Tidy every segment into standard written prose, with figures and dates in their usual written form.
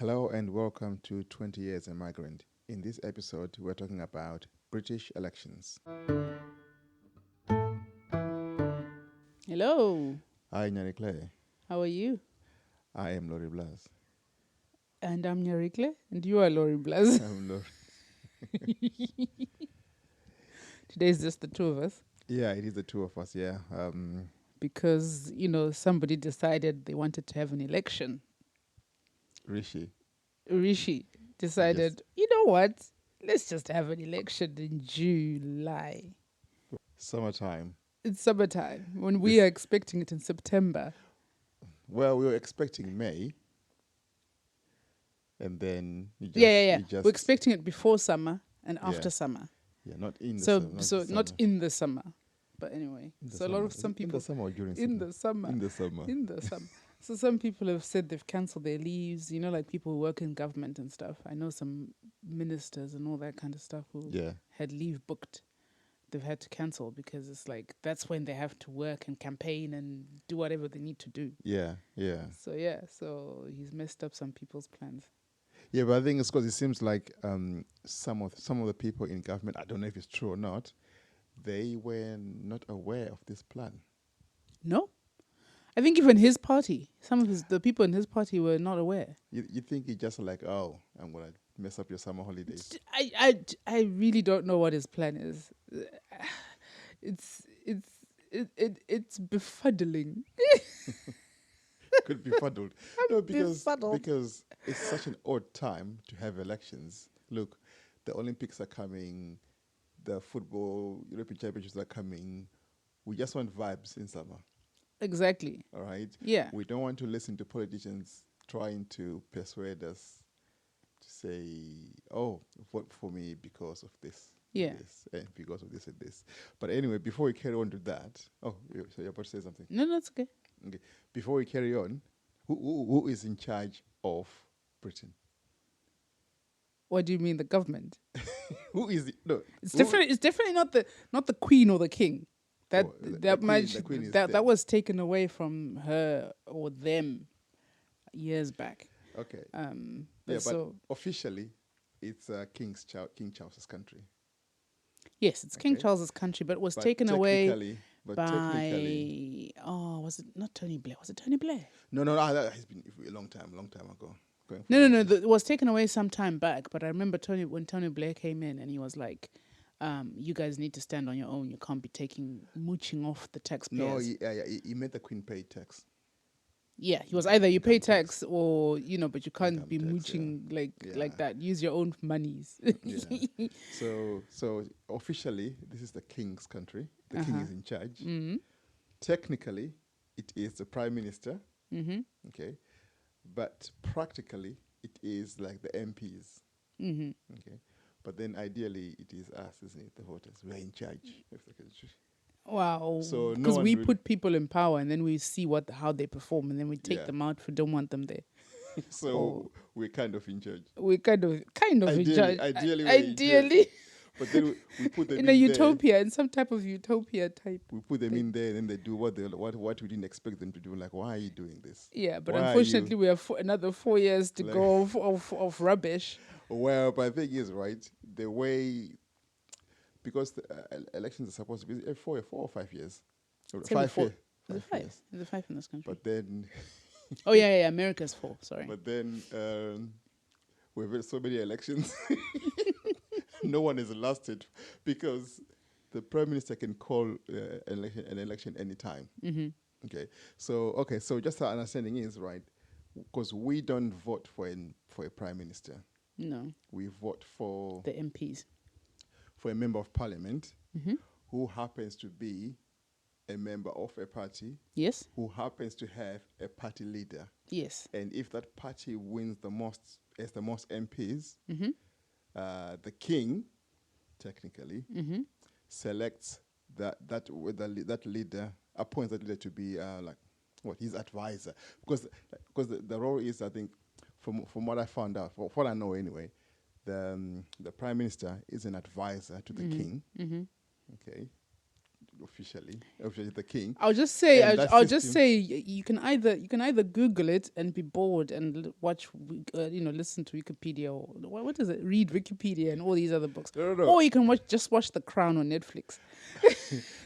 Hello and welcome to 20 Years a Migrant. In this episode, we're talking about British elections. Hello, Hi, Nyari Clay. how are you? I am Lori Blas. And I'm Nyarikle, and you are Lori Blas. I'm Lori. Today is just the two of us Yeah, it is the two of us, yeah. because, somebody decided they wanted to have an election. Rishi. Rishi decided, you know what? Let's just have an election in July. Summertime. It's summertime when we are expecting it in September. Well, we were expecting May. And then Yeah. We're expecting it before summer and after summer. Yeah, not in the So, summer. so not in the summer. But anyway, so a lot of some people in the summer or during in summer? the summer. In the summer. In the summer. So some people have said they've cancelled their leaves, like people who work in government and stuff. I know some ministers and all that kind of stuff who had leave booked. They've had to cancel because it's like that's when they have to work and campaign and do whatever they need to do. Yeah. So he's messed up some people's plans. Yeah, but I think it's because it seems like some of the people in government, I don't know if it's true or not, they were not aware of this plan. No? I think even his party, the people in his party were not aware. You think he just like, oh, I'm gonna mess up your summer holidays? I really don't know what his plan is. It's befuddling. Could be fuddled. No, befuddled. because it's such an odd time to have elections. Look, the Olympics are coming, the football European Championships are coming. We just want vibes in summer. Exactly. All right? Yeah. We don't want to listen to politicians trying to persuade us to say, oh, vote for me because of this. Yeah. This, and because of this and this. But anyway, before we carry on to that, so you're about to say something? No, that's okay. Okay. Before we carry on, who is in charge of Britain? What do you mean, the government? Who is it? No, It's different. It's definitely not the queen or the king. That that was taken away from her or them years back. Okay. But officially, it's King Charles's country. Yes, it's King Charles's country, but it was taken away by. Was it not Tony Blair? Was it Tony Blair? No, that has been a long time ago. No. It was taken away some time back, but I remember when Tony Blair came in and he was like, you guys need to stand on your own. You can't be mooching off the taxpayers. No, he made the Queen pay tax. Yeah, he was either you pay tax or, but you can't be mooching like that. Use your own monies. Yeah. So officially, this is the king's country. The king is in charge. Mm-hmm. Technically, it is the prime minister. Mm-hmm. Okay. But practically, it is like the MPs. Mm-hmm. Okay. But then ideally, it is us, isn't it? The voters. We're in charge of the country. Wow. So because we put people in power and then we see how they perform and then we take them out if we don't want them there. So we're kind of in charge. We're kind of in charge. Ideally. But then we put them in a utopia, in some type of utopia type. We put them in there and then they do what we didn't expect them to do. Like, why are you doing this? Yeah, but unfortunately we have another 4 years to go of rubbish. Well, but the thing is, right, the way, because the elections are supposed to be 4 or 5 years. 5 years. Is it 5? Is it 5 in this country? But then... oh, yeah, America's 4, sorry. But then we've had so many elections. No one has lasted because the prime minister can call an election anytime. Mm-hmm. Okay, so just our understanding is, right, because we don't vote for a prime minister. No. We vote for... the MPs. For a member of parliament mm-hmm. who happens to be a member of a party. Yes. Who happens to have a party leader. Yes. And if that party wins the most MPs, mm-hmm. The king, technically, mm-hmm. selects that leader, appoints that leader to be his advisor, because the role is, I think, from what I found out, from what I know anyway, the prime minister is an advisor to the mm-hmm. king. Mm-hmm. Okay, officially the king. I'll just say you can either Google it and be bored and watch, listen to Wikipedia, or what is it? Read Wikipedia and all these other books. No. Or you can watch The Crown on Netflix,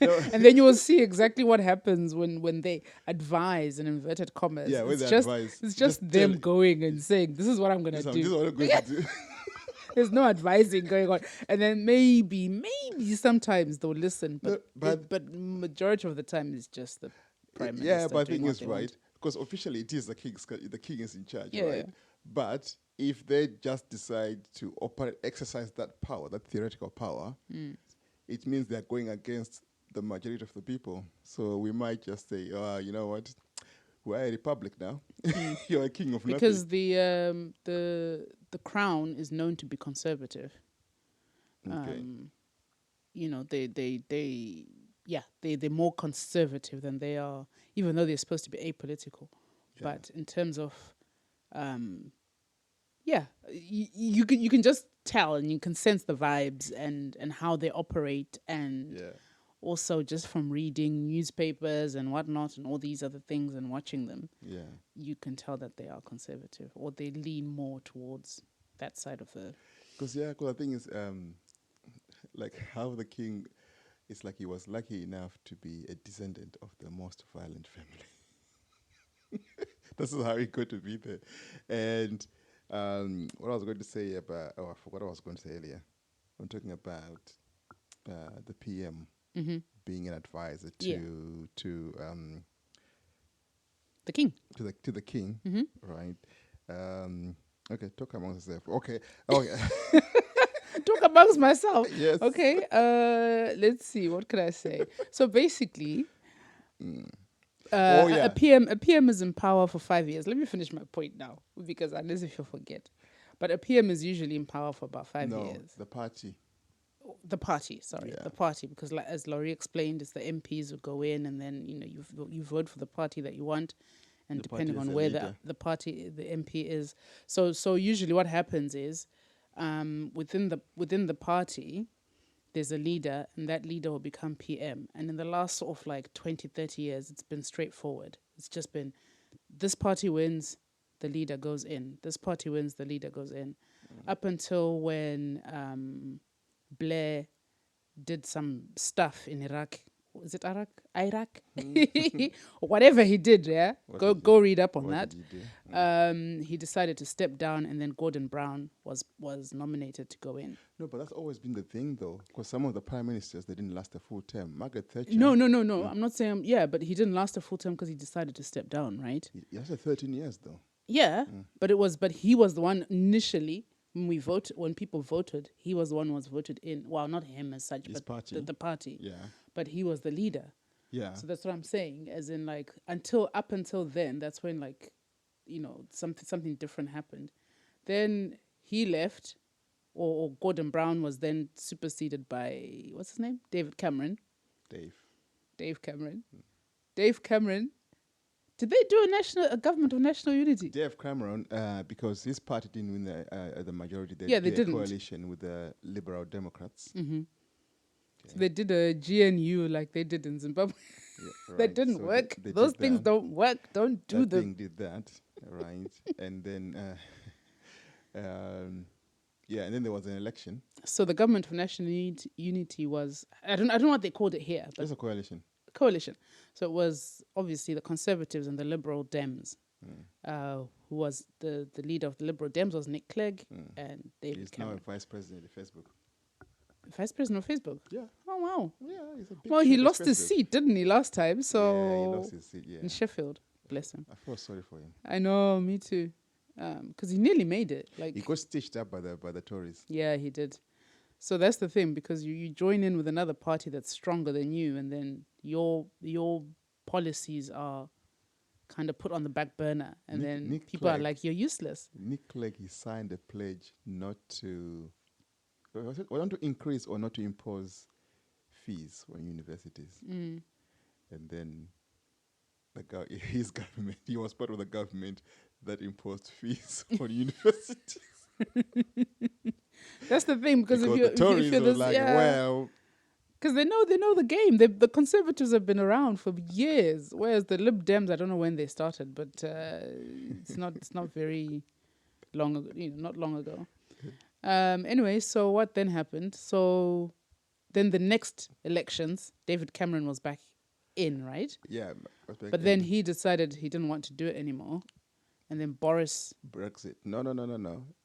and then you will see exactly what happens when they advise in inverted commas. Yeah, when it's they just advise, it's just them going and saying, "This is what I'm gonna do." This is what I'm going to do. There's no advising going on, and then maybe sometimes they'll listen, but majority of the time it's just the prime minister. Yeah, but I think it's right, because officially it is the king is in charge, Yeah. right? But if they just decide to exercise that power, that theoretical power, it means they're going against the majority of the people. So we might just say, you know what? We're a republic now. You're a king of nothing. Because the crown is known to be conservative. Okay. They're more conservative than they are, even though they're supposed to be apolitical. Yeah. But in terms of, you can just tell and you can sense the vibes and how they operate, and also just from reading newspapers and whatnot and all these other things and watching them, you can tell that they are conservative, or they lean more towards that side of the... Because the thing is, like how the king, it's like he was lucky enough to be a descendant of the most violent family. This is how he got to be there. And what I was going to say about, I forgot what I was going to say earlier. I'm talking about the PM being an advisor to the king. To the king, right? Okay, talk amongst yourself. Okay. Oh, yeah. Talk amongst myself. Yes. Okay. Let's see. What could I say? So basically, a PM is in power for 5 years. Let me finish my point now, because unless if you forget, but a PM is usually in power for about 5 years. The party. The party, because as Laurie explained, it's the MPs who go in, and then you vote for the party that you want, and depending on where the MP is. So usually what happens is, within the party, there's a leader, and that leader will become PM. And in the last sort of like 20, 30 years, it's been straightforward. It's just been, this party wins, the leader goes in. This party wins, the leader goes in. Up until when Blair did some stuff in Iraq. Is it Iraq? Whatever he did, yeah. Go read up on that. He decided to step down, and then Gordon Brown was nominated to go in. No, but that's always been the thing, though, because some of the prime ministers, they didn't last a full term. Margaret Thatcher. No. I'm not saying but he didn't last a full term because he decided to step down, right? He lasted 13 years, though. Yeah, but he was the one initially. When people voted, he was the one who was voted in. Well, not him as such, His but party. the party. Yeah. But he was the leader. Yeah. So that's what I'm saying. As in, like, up until then, that's when, like, something different happened. Then he left, or Gordon Brown was then superseded by, what's his name? David Cameron. Dave Cameron. Dave Cameron. Did they do a government of national unity? Dave Cameron, because his party didn't win the majority. They did a coalition with the Liberal Democrats. Mm-hmm. Okay. So they did a GNU like they did in Zimbabwe. Yeah, right. That didn't work. Those things don't work. Don't do them. That thing did that, right? And then, and then there was an election. So the government of national unity was, I don't know what they called it here. But it's a coalition. So it was obviously the Conservatives and the Liberal Dems. Who was the leader of the Liberal Dems was Nick Clegg and David Cameron. He's now vice president of Facebook. Vice president of Facebook? Yeah. Oh, wow. Yeah, he's a big Well, he lost his seat, didn't he, last time? So yeah, he lost his seat, in Sheffield. Bless him. I feel sorry for him. I know, me too. Because he nearly made it. Like, he got stitched up by the Tories. Yeah, he did. So that's the thing, because you join in with another party that's stronger than you, and then your policies are kind of put on the back burner, and then people are like, you're useless. Nick Clegg, he signed a pledge not to increase or not to impose fees on universities. And then his government, he was part of the government that imposed fees on universities. That's the thing, because if the Tories you're were like, well, Because they know the game. The Conservatives have been around for years, whereas the Lib Dems, I don't know when they started, but it's not very long ago. Not long ago. Anyway, so what then happened? So then the next elections, David Cameron was back in, right? Yeah. But then he decided he didn't want to do it anymore. And then Boris... Brexit. No.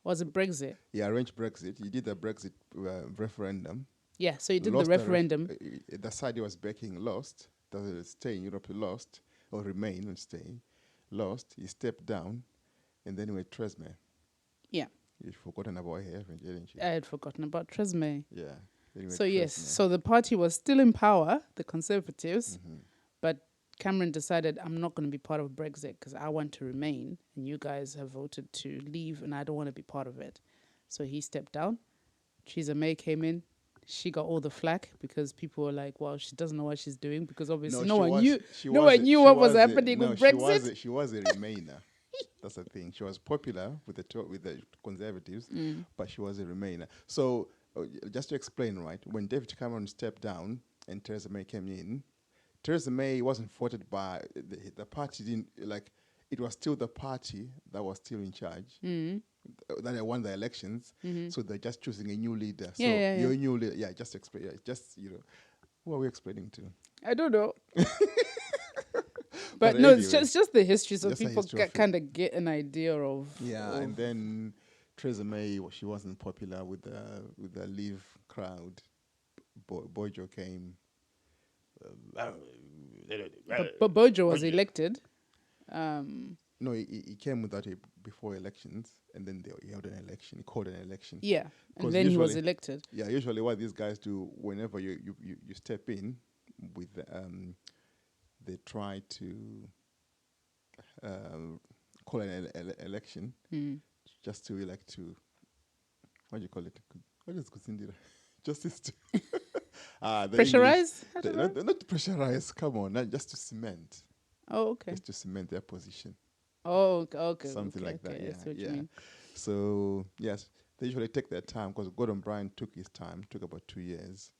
Was it Brexit? He arranged Brexit. He did the Brexit referendum. Yeah, so he did the referendum. The side he was backing lost. Does stay in Europe lost, or remain and stay. Lost. He stepped down. And then with Theresa May. Yeah. You'd forgotten about her, haven't you? I had forgotten about Theresa May. Yeah. So yes, so the party was still in power, the Conservatives, but Cameron decided, I'm not going to be part of Brexit because I want to remain, and you guys have voted to leave, and I don't want to be part of it. So he stepped down. Theresa May came in. She got all the flack because people were like, well, she doesn't know what she's doing because obviously no one knew what was happening with Brexit. She was a Remainer. That's the thing. She was popular with the Conservatives, but she was a Remainer. So just to explain, right, when David Cameron stepped down and Theresa May came in, Theresa May wasn't voted by the party. Didn't like it was still the party that was still in charge. That they won the elections, so they're just choosing a new leader. So your new leader, just explain. Yeah, just who are we explaining to? I don't know. But no, anyway, it's just the history, so people kind of get an idea of. Yeah, and then Theresa May, she wasn't popular with the Leave crowd. Bojo came. But Bojo was elected. No, he came without before elections, and then he held an election. He called an election. Yeah, and then he was elected. Yeah, usually what these guys do, whenever you step in with they try to call an election just to elect to, what do you call it? What is Kusindira? Justice to pressurize? Not pressurize, come on, just to cement. Oh, okay. Just to cement their position. Oh, okay. Something like that, I see what you mean. So, yes, they usually take their time because Gordon Brown took his time, took about 2 years.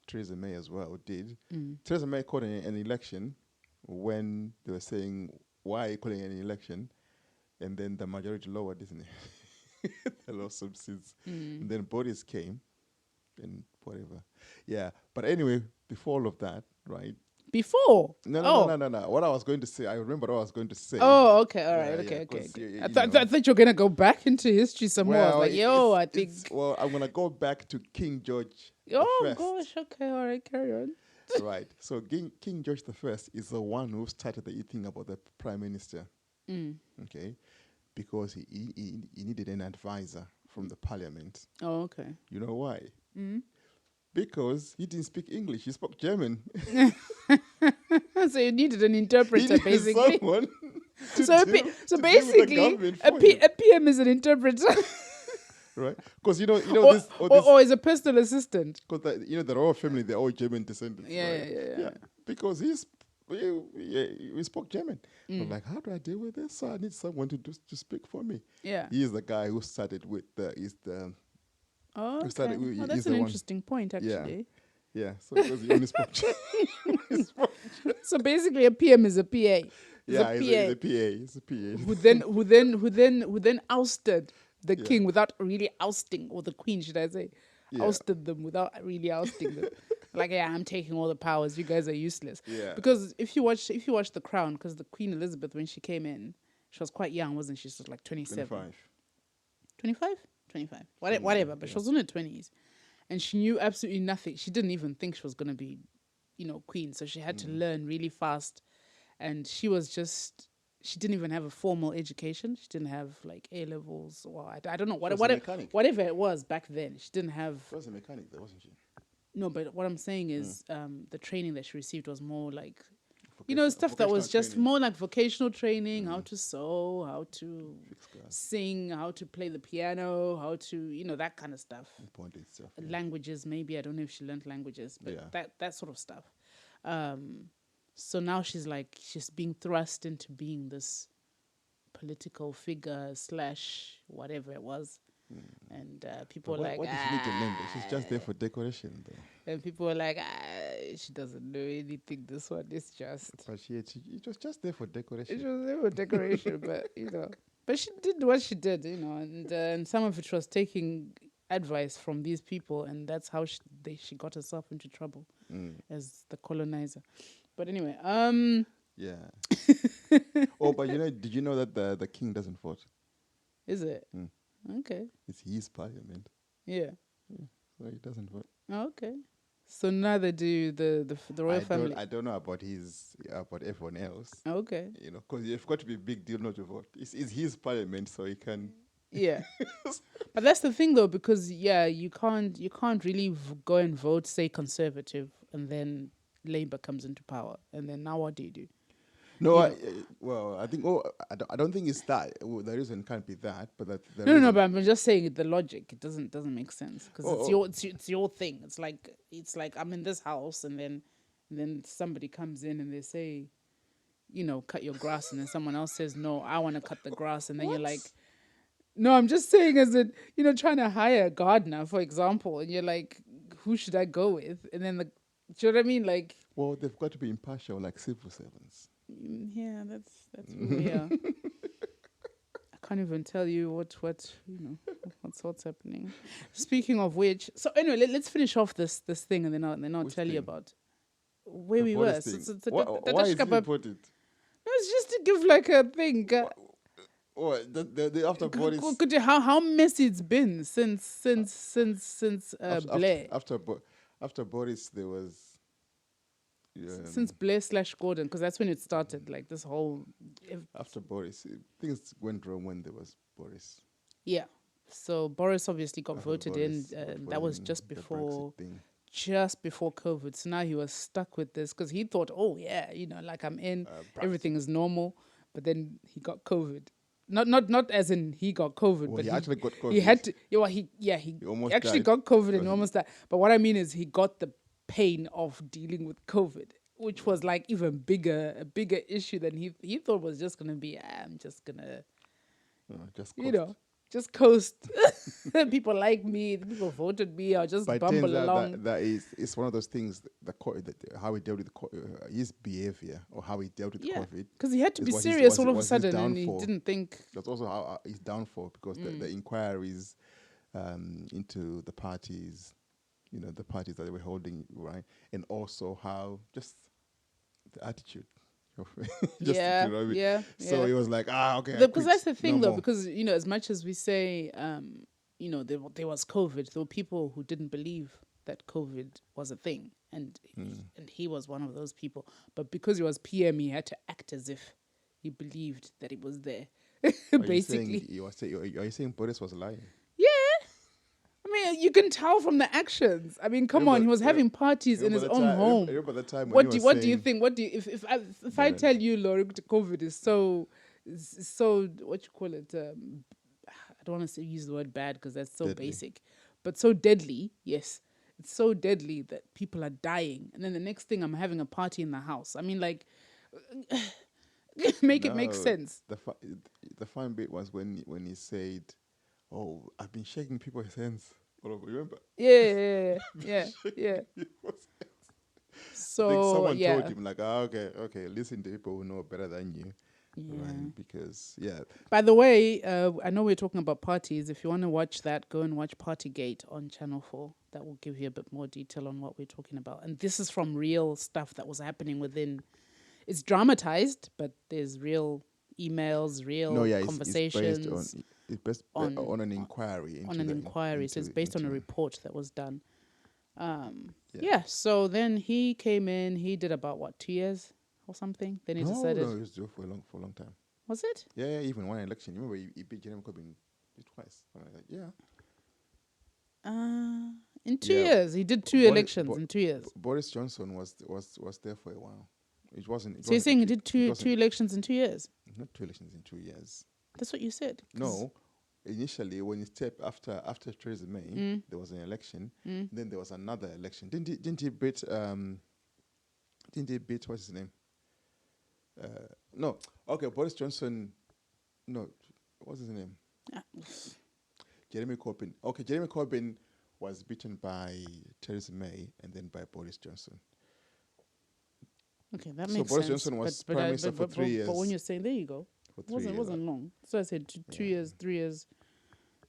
Theresa May as well did. Theresa May called an election when they were saying, why are you calling an election? And then the majority lowered, isn't it? The lost some seats. And then Boris came and whatever. Yeah, but anyway, before all of that, right? Before? No. What I was going to say, I remember what I was going to say. Oh, okay, all right, okay. I thought you were going to go back into history some more. I was like, I think... Well, I'm going to go back to King George Oh, gosh, okay, all right, carry on. Right, so King George I is the one who started the thing about the Prime Minister. Okay, because he needed an advisor from the Parliament. Oh, okay. You know why? Because he didn't speak English, he spoke German. So you needed an interpreter, basically. Someone so basically, a PM is an interpreter. Right? Because or is a personal assistant. Because the royal family, they're all German descendants. Yeah. Because he spoke German. I'm like, how do I deal with this? So I need someone to speak for me. Yeah. He is the guy who started with Oh, okay. That's an interesting point, actually. Yeah. So because he only spoke German. So basically, a PM is a PA. He's a PA. He's a PA. Who then ousted the king without really ousting, or the queen, should I say, ousted them without really ousting them. Like, I'm taking all the powers. You guys are useless. Yeah. Because if you watch The Crown, because the Queen Elizabeth, when she came in, she was quite young, wasn't she? She was like 27. 25. 25. Whatever. But she was in her 20s, and she knew absolutely nothing. She didn't even think she was going to be, queen. So she had to learn really fast, and she was just. She didn't even have a formal education. She didn't have like A levels, or I don't know whatever it was back then. She didn't have. She was a mechanic, though, wasn't she? No, but what I'm saying is, the training that she received was more like, stuff that was just more like vocational training: how to sew, how to sing, how to play the piano, how to that kind of stuff. Important stuff. Languages, maybe. I don't know if she learned languages, but that sort of stuff. So now she's being thrust into being this political figure / whatever it was. And people But were like, what does she need to learn? She's just there for decoration, though. And people were like, she doesn't know anything. This one is just. But it was just there for decoration. It was there for decoration, but but she did what she did, and some of it was taking advice from these people, and that's how she got herself into trouble as the colonizer. But anyway, yeah. Oh, but did you know that the king doesn't vote? Is it? Okay. It's his parliament. Yeah. So he doesn't vote. Okay. So neither do the royal family. I don't know about about everyone else. Okay. Because you've got to be a big deal not to vote. It's his parliament, so he can. Yeah. But that's the thing, though, because you can't really go and vote, say, Conservative, and then Labour comes into power, and then now what do you do? No, I think. I don't think it's that. Well, the reason can't be that, but that. No. But I'm just saying the logic. It doesn't make sense because it's your thing. It's like I'm in this house, and then somebody comes in and they say, cut your grass, and then someone else says, no, I want to cut the grass, and then you're like, no, I'm just saying as in, trying to hire a gardener, for example, and you're like, who should I go with? And then do you know what I mean? Like, well, they've got to be impartial, like civil servants. Yeah, that's who we are. I can't even tell you what's happening. Speaking of which, so anyway, let's finish off this thing, and then I'll tell you about where we were. Why is it important? No, it's just to give like a thing. The after Boris. How messy it's been since Blair. After Boris, there was. Since Blair / Gordon, because that's when it started. Like this whole. After Boris, things went wrong when there was Boris. Yeah, so Boris obviously got voted in. That was just before COVID. So now he was stuck with this because he thought, oh yeah, like I'm in, everything is normal. But then he got COVID. Not as in he got COVID, well, but he actually got COVID. He had to. He almost actually died. got COVID and he almost died. But what I mean is he got the pain of dealing with COVID, which was like even a bigger issue than he thought was just gonna be. I'm just gonna, just coast. People like me. People voted me. I'll just bumble along. It's one of those things. How he dealt with his behavior or how he dealt with COVID. Because he had to be serious all of a sudden, and he didn't think. That's also how his downfall because the inquiries into the parties. The parties that they were holding, right? And also how just the attitude. So he was like, okay. Because that's the thing, though, because, as much as we say, there was COVID, there were people who didn't believe that COVID was a thing. And he was one of those people. But because he was PM, he had to act as if he believed that it was there, basically. Are you saying Boris was lying? I mean, you can tell from the actions. I mean, come on, he was having parties in his own home. Remember the time what do you think? If I tell you, Laurie, COVID is so what you call it? I don't want to use the word bad because that's so deadly. Basic, but so deadly. Yes, it's so deadly that people are dying, and then the next thing I'm having a party in the house. I mean, like, it make sense. The fun bit was when he said, "Oh, I've been shaking people's hands all over." Remember? Yeah. So someone told him like, okay, listen to people who know better than you. Yeah. Right? Because By the way, I know we're talking about parties. If you want to watch that, go and watch Partygate on Channel 4. That will give you a bit more detail on what we're talking about. And this is from real stuff that was happening within. It's dramatized, but there's real emails, conversations. It's based on an inquiry. So it's based on a report that was done. So then he came in. He did about 2 years or something. Then he decided. No, he was due for a long time. Was it? Yeah, even one election. You remember he beat Jeremy Corbyn twice. In 2 years, he did two elections in 2 years. Boris Johnson was there for a while. It wasn't. So you're saying he did two elections in 2 years? Not 2 elections in 2 years. That's what you said. No, initially when he stepped after Theresa May, there was an election. Then there was another election. Didn't he beat? What's his name? No. Okay, Boris Johnson. No, what's his name? Jeremy Corbyn. Okay, Jeremy Corbyn was beaten by Theresa May and then by Boris Johnson. Okay, that So makes Boris sense. Johnson was Prime Minister for 3 years. But when you're saying, there you go. It wasn't long. So I said 2 years, 3 years.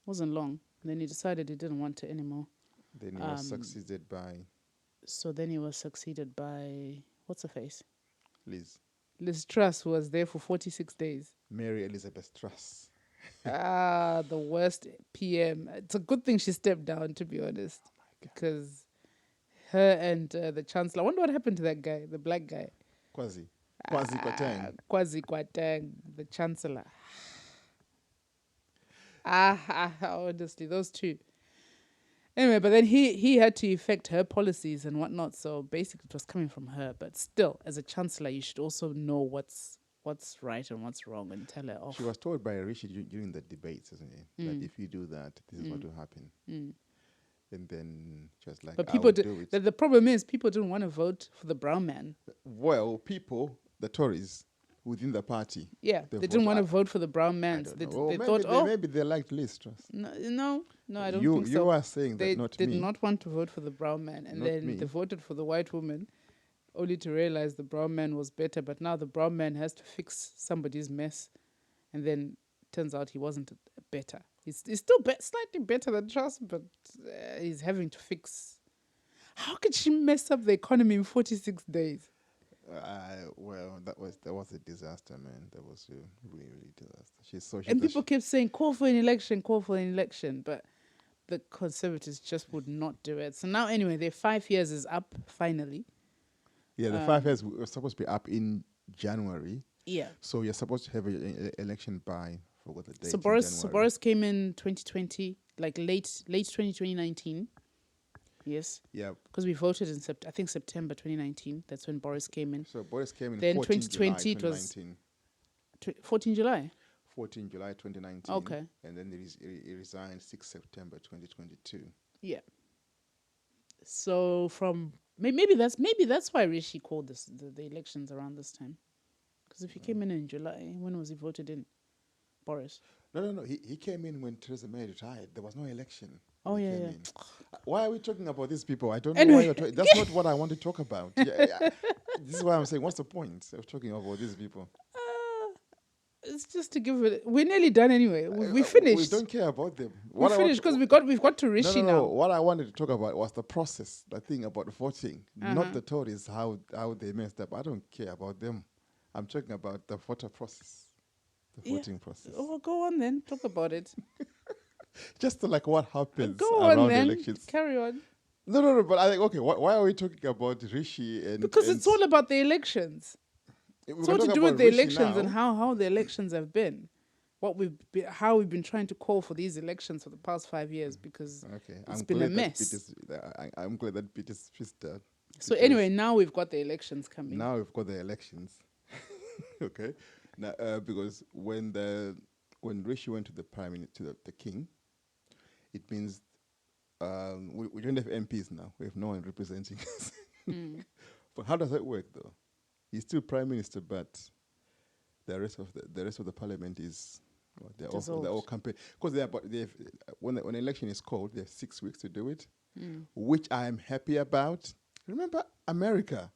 Wasn't long. And then he decided he didn't want it anymore. Then he was succeeded by... So then he was succeeded by... What's her face? Liz Truss, who was there for 46 days. Mary Elizabeth Truss. The worst PM. It's a good thing she stepped down, to be honest. Oh my God. Because her and the Chancellor... I wonder what happened to that guy, the black guy. Kwasi Kwarteng. Kwasi Kwarteng, the Chancellor. Honestly, those two. Anyway, but then he had to effect her policies and whatnot. So basically, it was coming from her. But still, as a chancellor, you should also know what's right and what's wrong and tell her off. She was told by Rishi during the debates, isn't it? That if you do that, this is what will happen. And then she was like, but people do it. The problem is people didn't want to vote for the brown man. Well, the Tories within the party. Yeah, they didn't want to vote for the brown man. They thought, maybe they liked Liz Truss. No, I don't think so. You are saying that, not me. They did not want to vote for the brown man. And then they voted for the white woman, only to realize the brown man was better. But now the brown man has to fix somebody's mess. And then turns out he wasn't better. He's still slightly better than Truss, but he's having to fix. How could she mess up the economy in 46 days? Well, that was a disaster, man. That was a really, really disaster. People kept saying, call for an election, but the Conservatives just would not do it. So now, anyway, their 5 years is up, finally. Yeah, the 5 years were supposed to be up in January. Yeah. So you're supposed to have an election by, forgot the date. So Boris came in 2020, like late 2019. Yes. Yeah. Because we voted in September 2019. That's when Boris came in. So Boris came in. Then 2020 it was 14 July. 14 July 2019. Okay. And then he resigned 6 September 2022. Yeah. So from maybe that's why Rishi called the elections around this time. Because if he came in July, when was he voted in? Boris. No. He came in when Theresa May retired. There was no election. Oh, yeah. Why are we talking about these people? I don't know why you're talking. That's not what I want to talk about. Yeah. This is why I'm saying, what's the point of talking about these people? It's just to give it. We're nearly done anyway. We finished. We don't care about them. We finished because we've got to Rishi now. What I wanted to talk about was the process, the thing about voting, not the Tories, how they messed up. I don't care about them. I'm talking about the voter process, the voting process. Oh, go on then. Talk about it. Just like what happens around the elections. Carry on. No. But I think, okay, why are we talking about Rishi? Because it's all about the elections. It's all to do with the elections and how the elections have been. How we've been trying to call for these elections for the past 5 years because it's been a mess. I'm glad that bit is fixed. So anyway, now we've got the elections coming. Okay. Now, because when Rishi went to the Prime Minister, to the King, it means we don't have MPs now. We have no one representing us. But how does that work, though? He's still Prime Minister, but the rest of the Parliament is they're all campaign because when an election is called, they have 6 weeks to do it, which I am happy about. Remember America?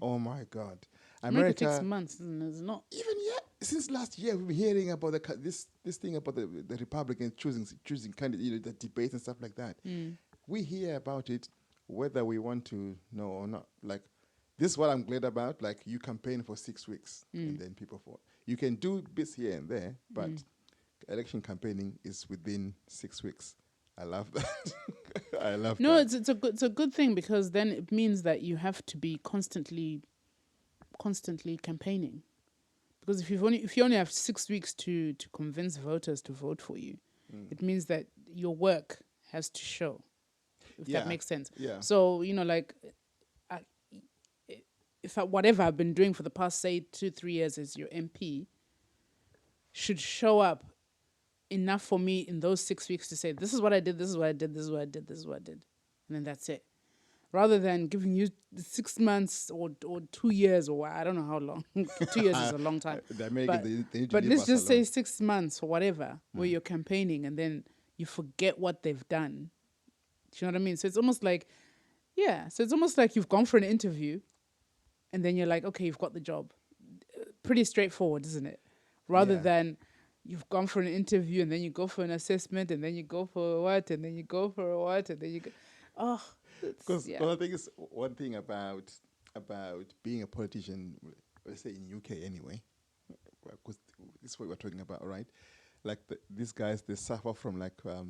Oh my God, America 6 months, it's not even yet. Since last year, we've been hearing about this thing about the Republicans choosing candidates, the debates and stuff like that. We hear about it whether we want to know or not. Like, this is what I'm glad about. Like, you campaign for 6 weeks and then people vote. You can do bits here and there, but election campaigning is within 6 weeks. I love that. I love that. No, it's a good thing because then it means that you have to be constantly campaigning. Because if you only have 6 weeks to convince voters to vote for you, it means that your work has to show. If that makes sense. Yeah. So, whatever I've been doing for the past, say, 2-3 years as your MP should show up enough for me in those 6 weeks to say, this is what I did, this is what I did, this is what I did, this is what I did. And then that's it. Rather than giving you 6 months or 2 years or I don't know how long. 2 years is a long time. But let's just say 6 months or whatever, where you're campaigning and then you forget what they've done. Do you know what I mean? So it's almost like, you've gone for an interview and then you're like, okay, you've got the job. Pretty straightforward, isn't it? Rather than you've gone for an interview and then you go for an assessment and then you go for what and then you go for what and then you go, because I think it's one thing about being a politician, let's say in UK anyway, because this is what we're talking about, right? Like these guys, they suffer from like a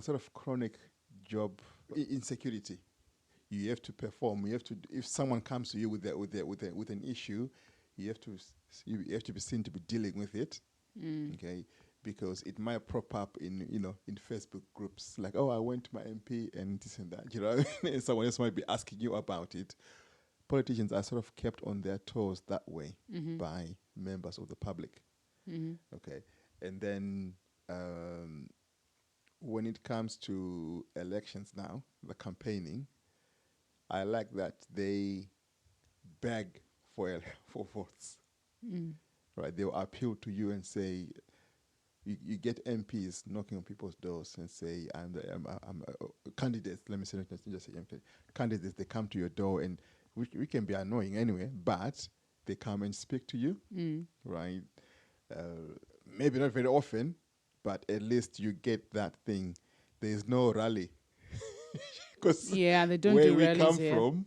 sort of chronic job insecurity. You have to perform. You have to. If someone comes to you with an issue, you have to be seen to be dealing with it. Okay, because it might prop up in Facebook groups like, oh, I went to my MP and this and that. You know, and someone else might be asking you about it. Politicians are sort of kept on their toes that way by members of the public. Okay, and then when it comes to elections now, the campaigning, I like that they beg for votes. Right, they'll appeal to you and say, you get MPs knocking on people's doors and say, I'm candidates. Let me say, just say MP candidates. They come to your door and we can be annoying anyway, but they come and speak to you, right? Maybe not very often, but at least you get that thing. There's no rally. They don't where do we rallies come here. from,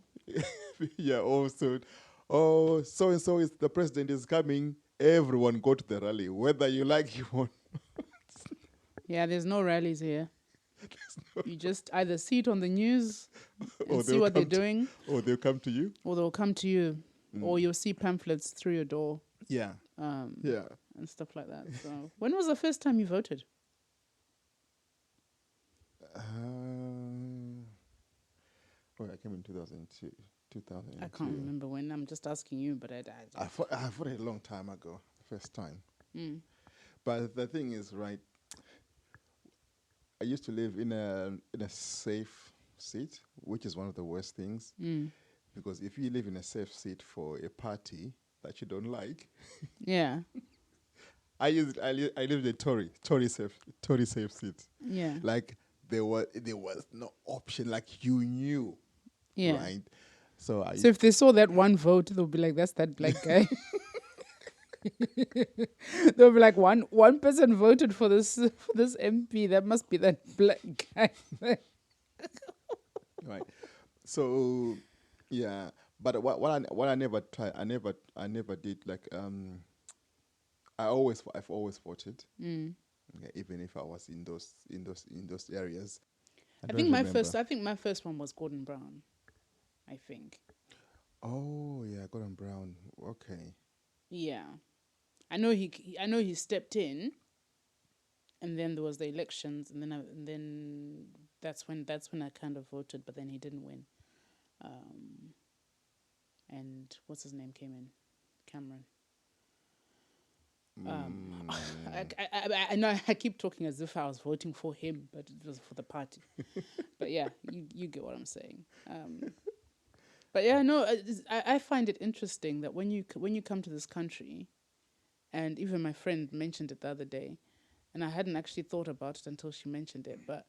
so and so is the president is coming. Everyone go to the rally, whether you like it or not. There's no rallies here. You just either see it on the news and see what they're doing, or they'll come to you, or you'll see pamphlets through your door. And stuff like that. So, when was the first time you voted? I came in 2002. I can't remember when. I'm just asking you, but I voted a long time ago, first time. But the thing is, right, I used to live in a safe seat, which is one of the worst things. Because if you live in a safe seat for a party that you don't like, I lived in Tory safe seat. Like there was no option. Like you knew, right? So if they saw that one vote, they'll be like, "That's that black guy." They'll be like, one person voted for this MP. That must be that black guy. Right. So but what I never tried, I never did like I've always voted. Okay, even if I was in those areas. I think my first one was Gordon Brown. I think. Oh yeah, Gordon Brown. Okay. Yeah, I know he stepped in, and then there was the elections, and then that's when I kind of voted, but then he didn't win. And what's his name came in, Cameron. I know I keep talking as if I was voting for him, but it was for the party. But yeah, you get what I'm saying. But yeah, no, I find it interesting that when you come to this country, and even my friend mentioned it the other day, and I hadn't actually thought about it until she mentioned it, but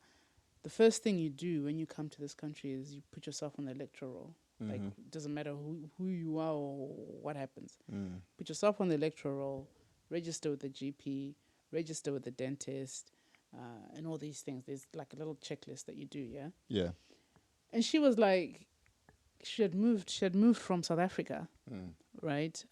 the first thing you do when you come to this country is you put yourself on the electoral roll. Like, it doesn't matter who you are or what happens. Put yourself on the electoral roll, register with the GP, register with the dentist, and all these things. There's like a little checklist that you do, yeah? Yeah. And she was like, she had moved from South Africa, right?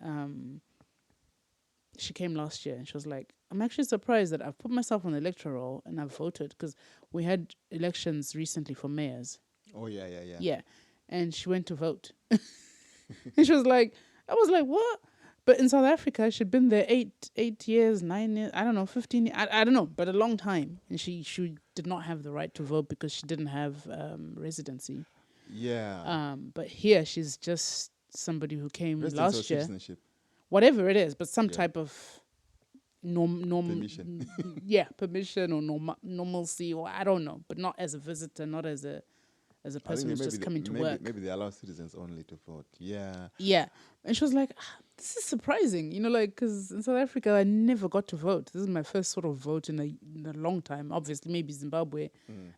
She came last year and she was like, I'm actually surprised that I've put myself on the electoral roll and I've voted, because we had elections recently for mayors. Oh, yeah. Yeah. And she went to vote. And she was like, I was like, what? But in South Africa, she'd been there 8 years, 9 years, I don't know, 15 years, I don't know, but a long time. And she did not have the right to vote because she didn't have residency. Yeah. But here, she's just somebody who came last year. Citizenship. Whatever it is, but some type of permission. Permission or normalcy, or I don't know, but not as a visitor, not as a as a person who's just coming to work. Maybe they allow citizens only to vote. Yeah. Yeah. And she was like, this is surprising, because in South Africa, I never got to vote. This is my first sort of vote in a long time. Obviously, maybe Zimbabwe.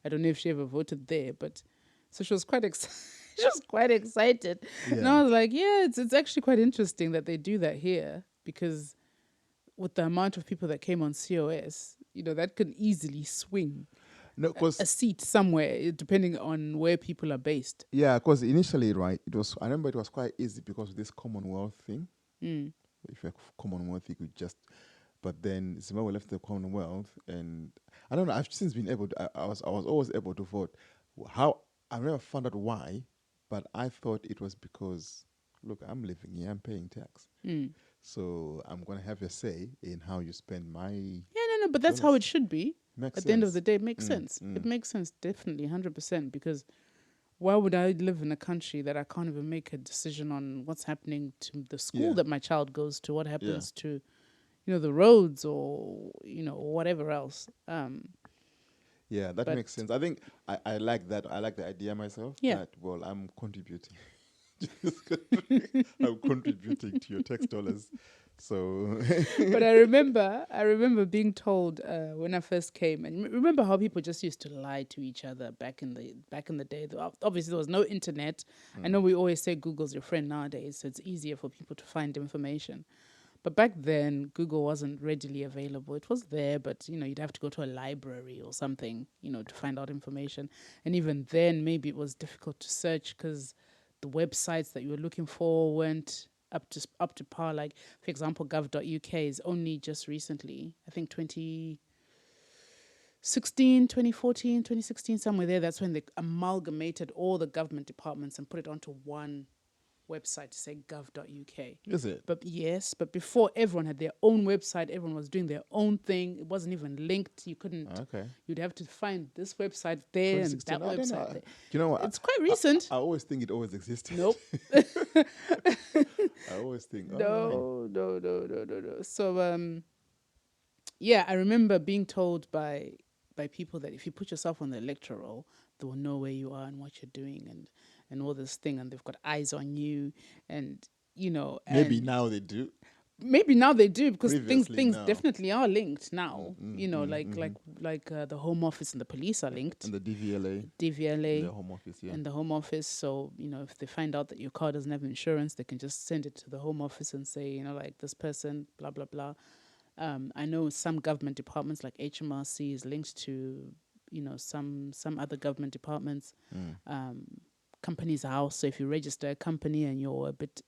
I don't know if she ever voted there, but so she was quite she was quite excited. Yeah. And I was like, yeah, it's actually quite interesting that they do that here, because with the amount of people that came on COS, that could easily swing a seat somewhere, depending on where people are based. Yeah, because initially, right, I remember it was quite easy because of this Commonwealth thing. If you're Commonwealth, you could just, but then Zimbabwe left the Commonwealth, and I don't know, I've since been able to, I was always able to vote. I never found out why, but I thought it was because, look, I'm living here, I'm paying tax. So I'm going to have a say in how you spend my... Yeah, but that's how it should be. At the end of the day, it makes sense. It makes sense, definitely, 100%, because why would I live in a country that I can't even make a decision on what's happening to the school that my child goes to, what happens to, the roads or, whatever else. Yeah, that makes sense. I think I like that. I like the idea myself. Yeah. That, well, I'm contributing. I'm contributing to your tax dollars. So, but I remember being told when I first came, and remember how people just used to lie to each other back in the day. Obviously, there was no internet. I know we always say Google's your friend nowadays, so it's easier for people to find information. But back then, Google wasn't readily available. It was there, but you'd have to go to a library or something, to find out information. And even then, maybe it was difficult to search because the websites that you were looking for weren't up to par. Like, for example, gov.uk is only just recently, I think 2016, 2014, 2016, somewhere there. That's when they amalgamated all the government departments and put it onto one website to say gov.uk. Is it? But before, everyone had their own website. Everyone was doing their own thing. It wasn't even linked. You couldn't. Okay. You'd have to find this website there and that website there. You know what? It's quite recent. I always think it always existed. Nope. I always think. No. So, I remember being told by people that if you put yourself on the electoral roll, they will know where you are and what you're doing and all this thing, and they've got eyes on you, and maybe now they do. Maybe now they do, because things now. Definitely are linked now. Like the Home Office and the police are linked, and the DVLA, the Home Office, and the Home Office. So if they find out that your car doesn't have insurance, they can just send it to the Home Office and say, like, this person, blah blah blah. I know some government departments like HMRC is linked to some other government departments. Company's house. So if you register a company and you're a bit,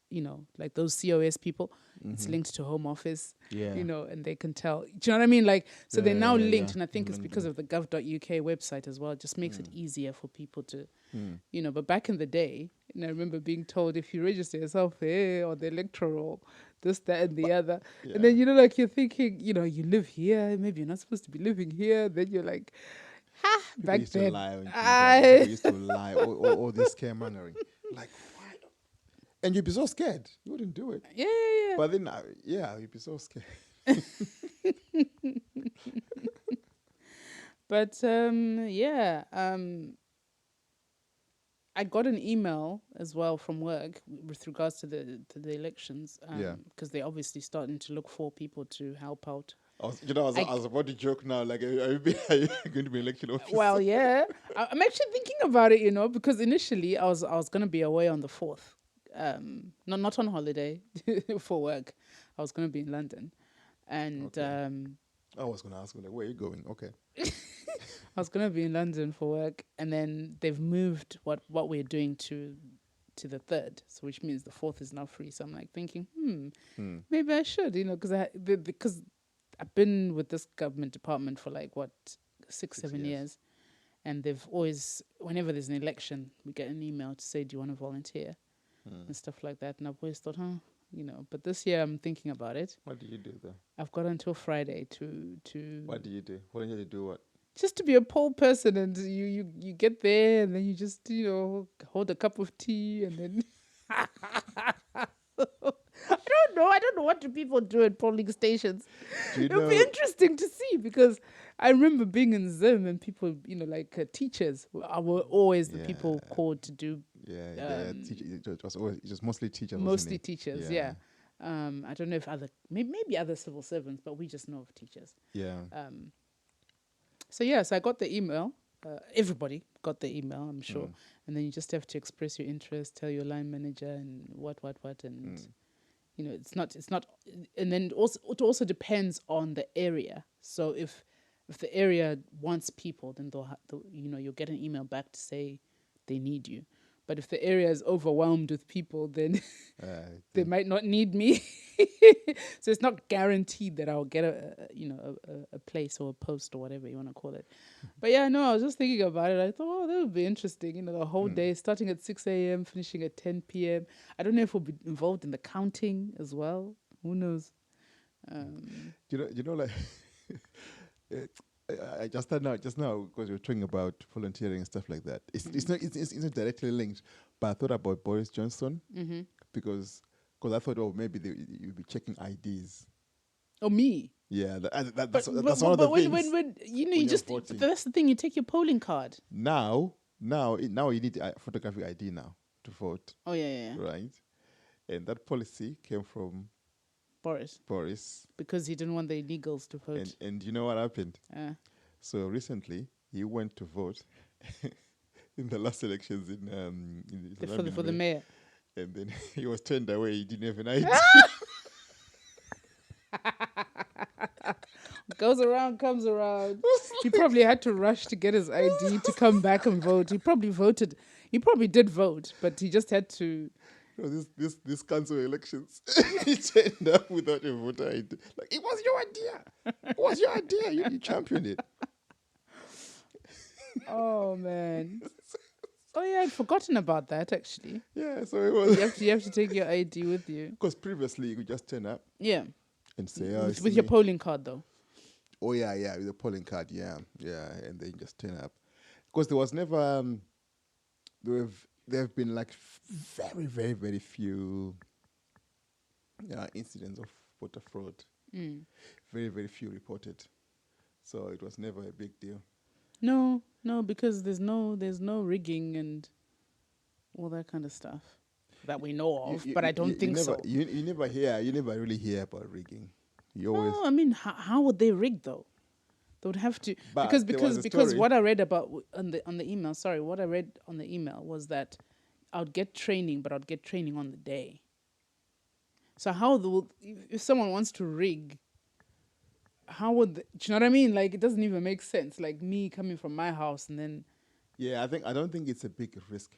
like those COS people, it's linked to Home Office, and they can tell. Do you know what I mean? Like, so they're now linked, and I think it's because of the gov.uk website as well. It just makes it easier for people to, but back in the day, I remember being told if you register yourself here on the electoral, this, that, and the other, and then, like, you're thinking, you live here, maybe you're not supposed to be living here, then you're like, back used then, to lie used to lie, all this scaremongering. Like, why? And you'd be so scared. You wouldn't do it. Yeah. But then, you'd be so scared. But, I got an email as well from work with regards to the elections, because they're obviously starting to look for people to help out. I was about to joke now, like, are you going to be election officer? Well, yeah. I'm actually thinking about it, because initially I was going to be away on the 4th. Not on holiday for work. I was going to be in London. And okay. I was going to ask you, like, where are you going? Okay. I was going to be in London for work, and then they've moved what we're doing to the 3rd, so which means the 4th is now free. So I'm like thinking, maybe I should, because I've been with this government department for like 6-7 years, and they've always, whenever there's an election, we get an email to say, do you want to volunteer and stuff like that. And I've always thought, but this year I'm thinking about it. What do you do though? I've got until Friday to. What do you do? Volunteer to do what? Just to be a poll person, and you get there, and then you just hold a cup of tea, and then I don't know. I don't know what do people do at polling stations. It would be interesting to see, because I remember being in Zim and people, teachers were always the people called to do. It was mostly teachers. Mostly teachers, yeah. I don't know if maybe other civil servants, but we just know of teachers. Yeah. So I got the email. Everybody got the email, I'm sure. And then you just have to express your interest, tell your line manager, and what, and it's not. And then it also depends on the area. So if the area wants people, then you'll get an email back to say they need you. But if the area is overwhelmed with people, then they might not need me. So it's not guaranteed that I'll get a place or a post or whatever you want to call it. But I was just thinking about it. I thought, that would be interesting. The whole day, starting at 6 a.m., finishing at 10 p.m. I don't know if we'll be involved in the counting as well. Who knows? Like... I just now because we were talking about volunteering and stuff like that. It's not directly linked, but I thought about Boris Johnson because I thought, maybe you'd be checking IDs. Oh, me? Yeah, that's one of the things. When but that's the thing. You take your polling card. Now you need photographic ID now to vote. Oh yeah. Right, and that policy came from Boris. Because he didn't want the illegals to vote. And you know what happened? So recently, he went to vote in the last elections for the mayor. And then he was turned away. He didn't have an ID. Goes around, comes around. He probably had to rush to get his ID to come back and vote. He probably voted. He probably did vote, but he just had to... This council elections, he turned up without a voter ID. Like, it was your idea. It was your idea. You championed it. Oh, man. Oh, yeah, I'd forgotten about that, actually. Yeah, so it was... You have to take your ID with you. Because previously, you could just turn up. Yeah. And say, with your polling card, though. Oh, yeah, with the polling card, yeah. And then just turn up. Because there was never... There have been like very, very, very few incidents of voter fraud. Very, very few reported. So it was never a big deal. No, because there's no rigging and all that kind of stuff that we know of. But I don't think so. You never really hear about rigging. No, I mean, how would they rig though? They would have to, because what I read about on the email. Sorry, what I read on the email was that I would get training, but I'd get training on the day. So if someone wants to rig, how would do you know what I mean? Like, it doesn't even make sense. Like me coming from my house and then. Yeah, I don't think it's a big risk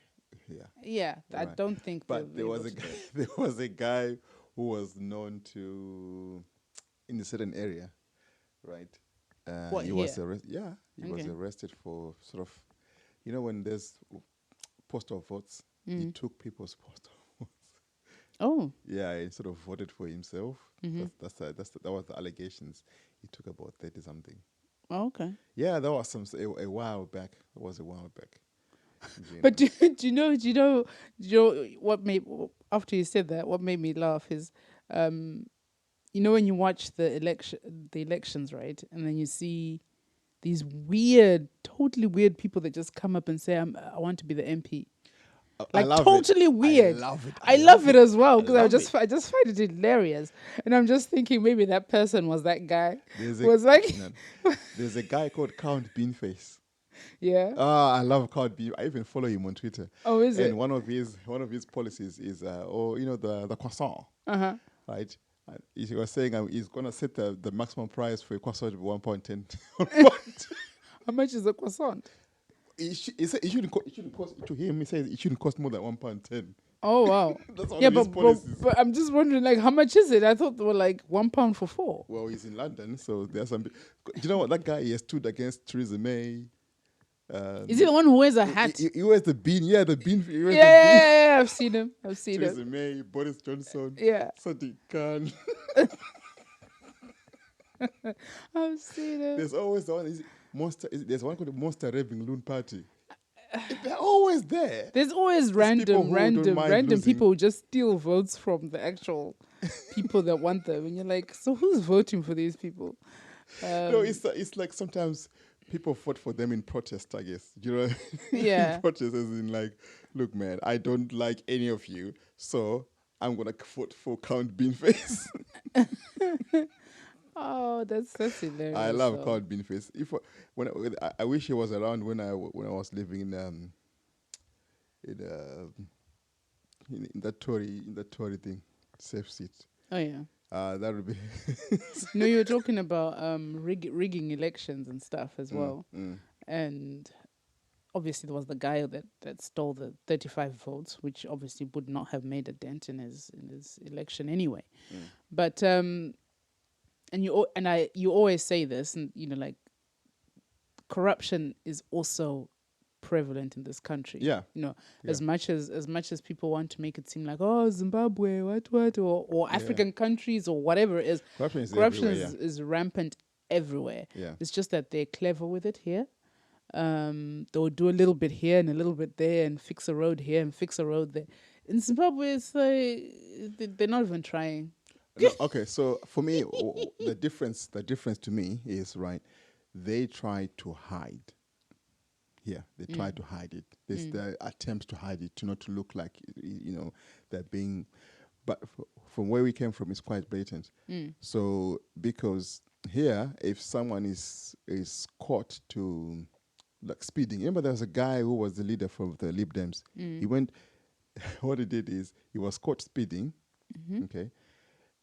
here. Yeah, right. I don't think. But there was a guy who was known to in a certain area, right? What, he was arrested. Yeah, he was arrested for sort of, when there's postal votes, he took people's postal votes. Oh. Yeah, he sort of voted for himself. That was the allegations. He took about 30 something. Oh, okay. Yeah, that was a while back. It was a while back. But do you know what made, after you said that, what made me laugh is, when you watch the elections, right? And then you see these totally weird people that just come up and say, I want to be the MP. Like, totally weird. I love it as well, because I just find it hilarious. And I'm just thinking maybe that person was that guy. There's a guy called Count Beanface. Yeah. I love Count Bean. I even follow him on Twitter. Oh, is it? And one of his policies is the croissant. Right? He was saying he's going to set the maximum price for a croissant of £1.10. How much is a croissant? He shouldn't cost, to him, he says it shouldn't cost more than £1.10. Oh, wow. That's one of his policies. But I'm just wondering, like, how much is it? I thought they were like £1 for 4. Well, he's in London, so there's some... You know what? That guy, he has stood against Theresa May. Is he the one who wears a hat? He wears the bean. Yeah, the bean. Yeah, I've seen him. Theresa May, Boris Johnson. Yeah. Sadiq Khan. I've seen him. There's always the one. There's one called the Monster Raving Loon Party. they're always there. There's always random losing. people who just steal votes from the actual people that want them, and you're like, so who's voting for these people? No, it's like sometimes people fought for them in protest, I guess. You know, Yeah. in protest, as in like, look, man, I don't like any of you, so I'm gonna vote for Count Beanface. Oh, that's hilarious. I love Count Beanface. I wish he was around when I was living in that Tory thing, safe seat. Oh yeah. That would be. No, you were talking about rigging elections and stuff as well, Mm. and obviously there was the guy that stole the 35 votes, which obviously would not have made a dent in his election anyway. But and you always say this, and you know, like, corruption is also prevalent in this country. Yeah. You know, as much as people want to make it seem like, oh, Zimbabwe, what, or African countries or whatever it is, corruption is rampant everywhere. Yeah. It's just that they're clever with it here. They'll do a little bit here and a little bit there and fix a road here and fix a road there. In Zimbabwe, it's like they're not even trying. No, okay, so for me, the difference to me is, right, they try to hide. Yeah, they try to hide it. There's the attempts to hide it, to look like, you know, they're being, but from where we came from, it's quite blatant. So because here, if someone is caught to, like, speeding, remember there was a guy who was the leader from the Lib Dems. He went, what he did is he was caught speeding, okay,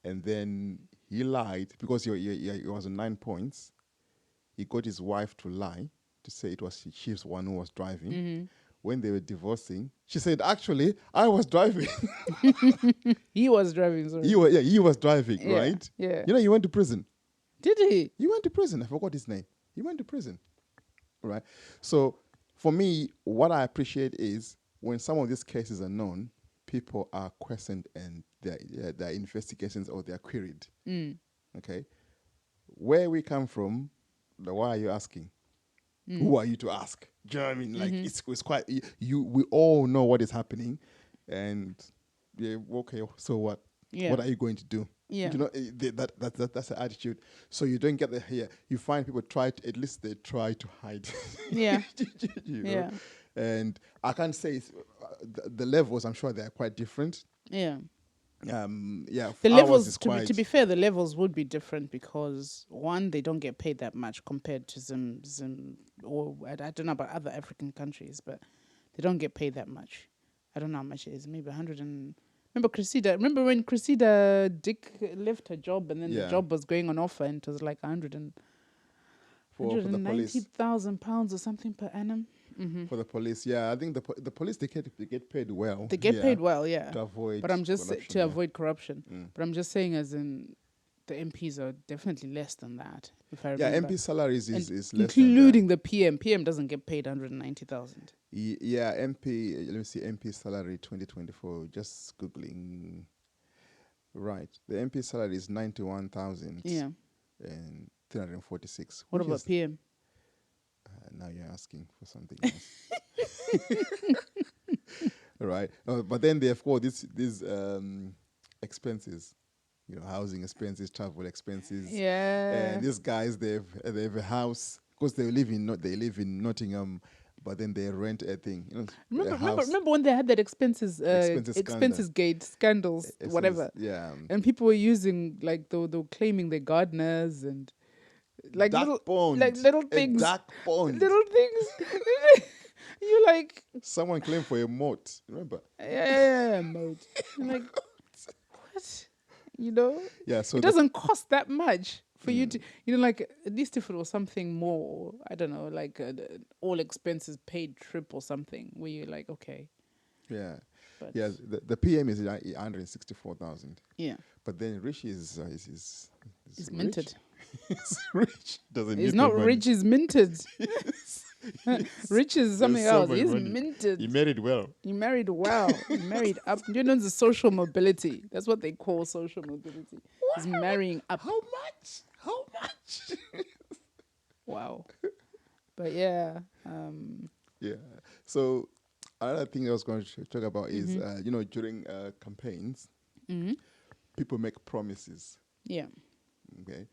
and then he lied because he was on 9 points. He got his wife to lie, to say it was she's the one who was driving. When they were divorcing, she said, actually, I was driving. He was driving, sorry. He was driving, right? Yeah. You know, he went to prison. Did he? He went to prison. I forgot his name. He went to prison, right? So for me, what I appreciate is when some of these cases are known, people are questioned and their investigations or they're queried. Okay? Where we come from, why are you asking? Who are you to ask? Do you know what I mean? Like, it's quite, we all know what is happening, and okay, so what? Yeah. What are you going to do? Yeah. You know, that's the attitude. So you don't get here. You find people at least they try to hide. Yeah. You know? Yeah. And I can't say the levels, I'm sure they're quite different. Yeah. The levels, to be fair, the levels would be different because, one, they don't get paid that much compared to some or I don't know about other African countries, but they don't get paid that much. I don't know how much it is. Maybe 100 and... Remember when Cressida Dick left her job and then the job was going on offer and it was like 190,000 pounds or something per annum? For the police, I think the police they get paid well. They get paid well, yeah. To avoid, but I'm just corruption, to avoid corruption. But I'm just saying, as in, the MPs are definitely less than that. If I remember. MP salaries is less, including the PM. PM doesn't get paid 190,000. Yeah, MP. Let me see MP salary 2024. Just googling. Right, the MP salary is 91,000. Yeah. And 346. What about PM? Now you're asking for something else. Right. But then they have got these expenses, you know, housing expenses, travel expenses. Yeah. And these guys, they have a house because they live in Nottingham, but then they rent a thing. You know, remember when they had that expenses gate scandals, whatever. Yeah. And people were using, like, they were claiming their gardeners and like little things. Little things. You like, someone claimed for a moat, remember? Yeah, moat. Like, what? You know? Yeah, so it doesn't cost that much for you to, you know, like, at least if it was something more, I don't know, like all expenses paid trip or something, where you're like, okay. Yeah. But the PM is 164,000. Yeah. But then Rich is minted. He's rich. He's not rich, he's minted. Rich is something else. He's money. Minted. He married well. He married up. You know, the social mobility. That's what they call social mobility. He's marrying up. How much? Wow. But yeah. Yeah. So another thing I was going to talk about is, during campaigns, people make promises. Yeah. Okay.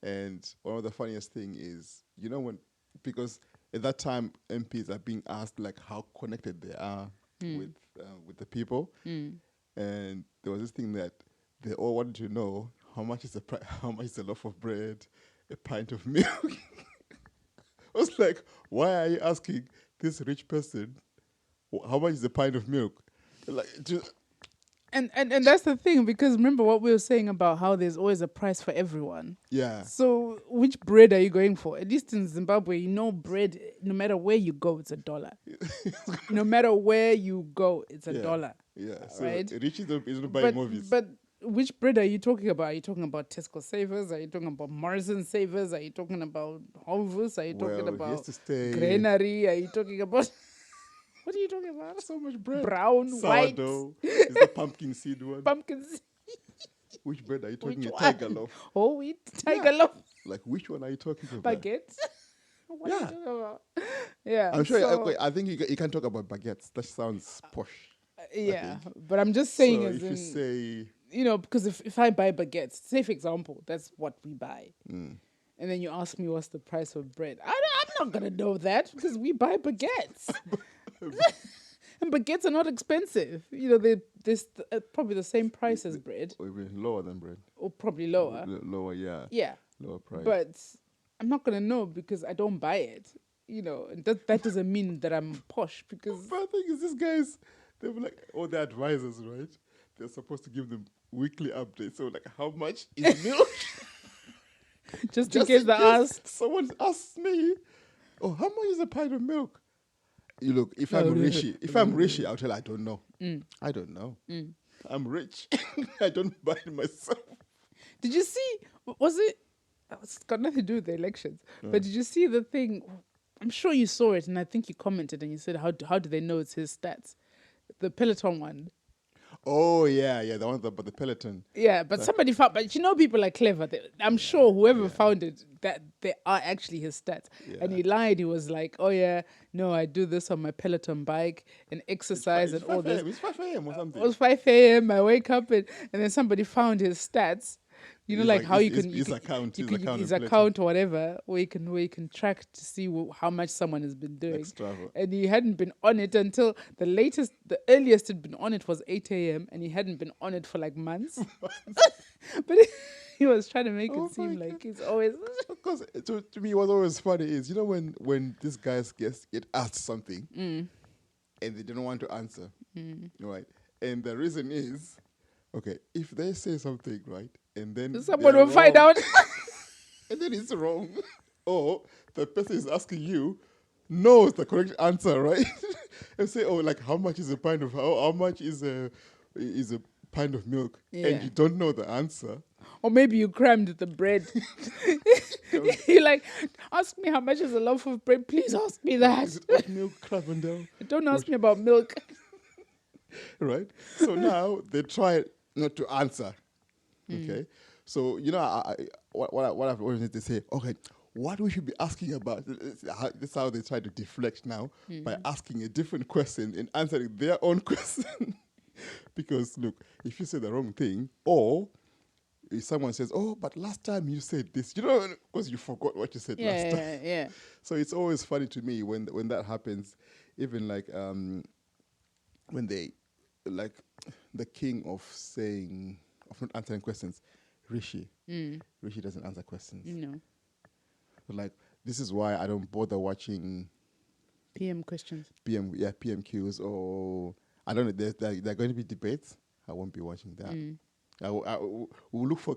And one of the funniest thing is, because at that time MPs are being asked like how connected they are with the people, and there was this thing that they all wanted to know how much is how much is a loaf of bread, a pint of milk. I was like, why are you asking this rich person how much is a pint of milk? Like, And that's the thing, because remember what we were saying about how there's always a price for everyone. yeah. So which bread are you going for? At least in Zimbabwe, bread, no matter where you go, it's $1. No matter where you go, it's $1. Yeah. So right? rich isn't buying movies. But which bread are you talking about? Are you talking about Tesco Savers? Are you talking about Morrison Savers? Are you talking about Hovus? Are you talking he has about to stay. Granary? Are you talking about... What are you talking about? So much bread. Brown, sourdough. Is the pumpkin seed one? Pumpkin seed. Which bread are you talking Which about? one? Tiger loaf. Whole wheat, tiger loaf. Like, which one are you talking about? Baguettes. What are you Yeah. talking about? Yeah. I'm sure. so- Okay, I think you can talk about baguettes. That sounds posh. yeah. But I'm just saying, So as if you say, because if I buy baguettes, say for example, that's what we buy. And then you ask me what's the price of bread. I'm not going to know that because we buy baguettes. And baguettes are not expensive. They're probably the same price as bread, or even lower than bread. or probably lower. Lower, yeah. Yeah. Lower price. But I'm not going to know because I don't buy it. And that doesn't mean that I'm posh because... But the thing is, these guys, they were like, all the advisors, right? They're supposed to give them weekly updates. So, like, how much is milk? Just in case they ask. Someone asks me, oh, how much is a pint of milk? You look, if I'm Rishi, I'll tell you, I don't know. I don't know. I'm rich. I don't buy it myself. Did you see, it's got nothing to do with the elections, but did you see the thing? I'm sure you saw it, and I think you commented and you said, how do they know it's his stats? The Peloton one. Oh, yeah, the one about the Peloton. Yeah, but somebody found, but people are clever. I'm sure whoever found it, that they are actually his stats. Yeah. And he lied. He was like, oh yeah, no, I do this on my Peloton bike and exercise and all this. It's 5 a.m. or something. It was 5 a.m. I wake up and then somebody found his stats. How you can his account or whatever, where you can track to see how much someone has been doing. And he hadn't been on it until the earliest he'd been on it was 8 a.m. and he hadn't been on it for like months. But he was trying to make it seem like he's always... Because to me, what's always funny is, when these guys get asked something and they don't want to answer, right? And the reason is, okay, if they say something, right, and then someone will find out. And then it's wrong. Or the person is asking you knows the correct answer, right? And say, oh, like how much is a pint of how much is a pint of milk? Yeah. And you don't know the answer. Or maybe you crammed the bread. You're like, ask me how much is a loaf of bread. Please ask me that. Is it oat milk, Clavendale? Don't ask me about milk. Right? So now they try not to answer. Okay? So, what I've always need to say, okay, what we should be asking about, this is how they try to deflect now, by asking a different question and answering their own question. Because, look, if you say the wrong thing, or if someone says, oh, but last time you said this, because you forgot what you said last time. Yeah. So it's always funny to me when that happens, even like when they, like the king of not answering questions, Rishi. Rishi doesn't answer questions. No. Like, this is why I don't bother watching PM questions. PMQs, or I don't know, there are going to be debates. I won't be watching that. I will look for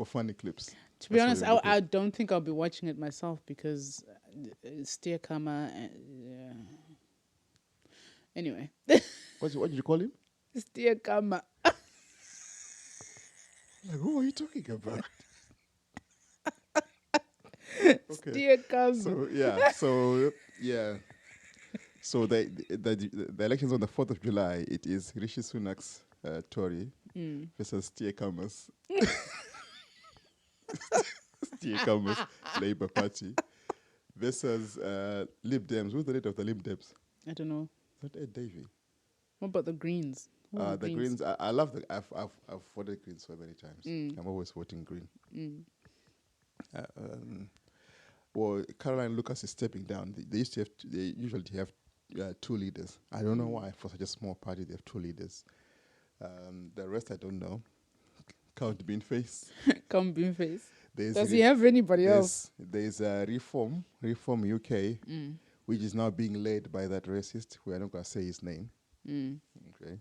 funny clips. To be honest, I don't think I'll be watching it myself because Steer Kama. Anyway. What did you call him? Steer Kama. Like, who are you talking about? Okay. Steer Kama. So the elections on the 4th of July, it is Rishi Sunak's Tory versus Steer Kama's Labour Party. versus Lib Dems. Who's the leader of the Lib Dems? I don't know. Is that Ed Davey? What about the Greens? The Greens. I love the. I've voted Green so many times. I'm always voting Green. Well, Caroline Lucas is stepping down. They used to have. They usually have 2 leaders. I don't know why for such a small party they have 2 leaders. The rest I don't know. Count Beanface. Count Beanface. Does he have anybody else? There's Reform UK, which is now being led by that racist. We're not going to say his name. Okay.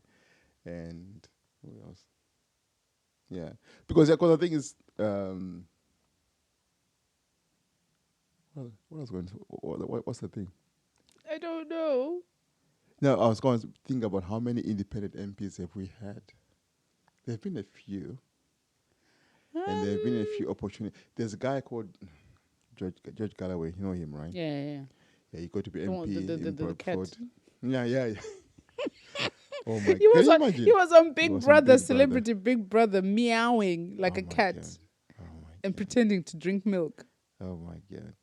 And who else? Yeah. Because the thing is, what else going to, what's the thing? I don't know. No, I was going to think about how many independent MPs have we had. There have been a few. And there have been a few opportunities. There's a guy called George Galloway. You know him, right? Yeah. Yeah, he got to be MP in the cat. Yeah. Oh my God! He was on Big Brother, Celebrity Big Brother, meowing like a cat, and pretending to drink milk. Oh my God!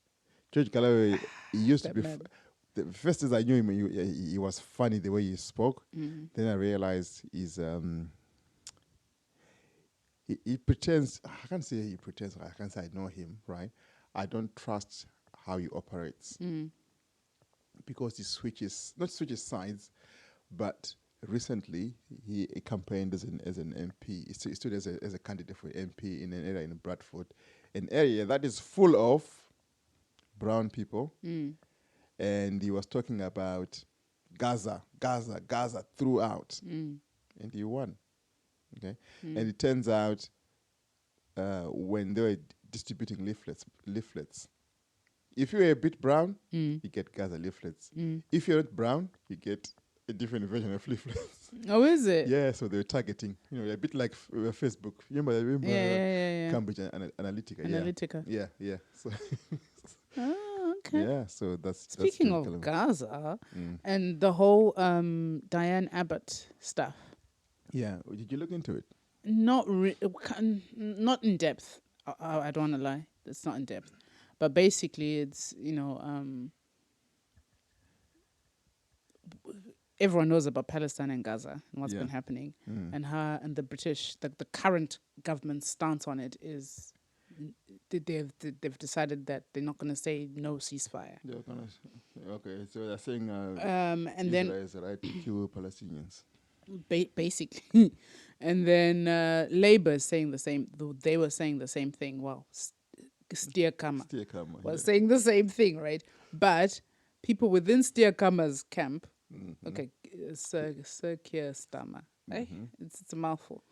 George Galloway, he used to be. The first as I knew him, he was funny the way he spoke. Then I realized he pretends. I can't say he pretends. I can't say I know him. Right? I don't trust how he operates because he not switches sides, but recently he campaigned as an MP. He stood as a candidate for MP in an area in Bradford, an area that is full of brown people, and he was talking about Gaza throughout, and he won. Okay, and it turns out when they were distributing leaflets, if you were a bit brown, you get Gaza leaflets. If you're not brown, you get a different version of leaflets. Oh, is it? Yeah, so they were targeting, a bit like Facebook. Remember yeah. Cambridge Analytica. Analytica. Yeah. So oh, okay. Yeah, so that's Speaking of Gaza and the whole Diane Abbott stuff. Yeah, did you look into it? Not in depth. I don't want to lie. It's not in depth. But basically, it's, everyone knows about Palestine and Gaza and what's been happening. And her and the British, the current government's stance on it is they've decided that they're not going to say no ceasefire. They're going to, okay, so they're saying and Israel then is the right to kill Palestinians. Basically. And then Labour is saying the same. They were saying the same thing. Well, Steer Kama was saying the same thing, right? But people within Steer Kama's camp, okay, Sir Keir Starmer, right? It's a mouthful.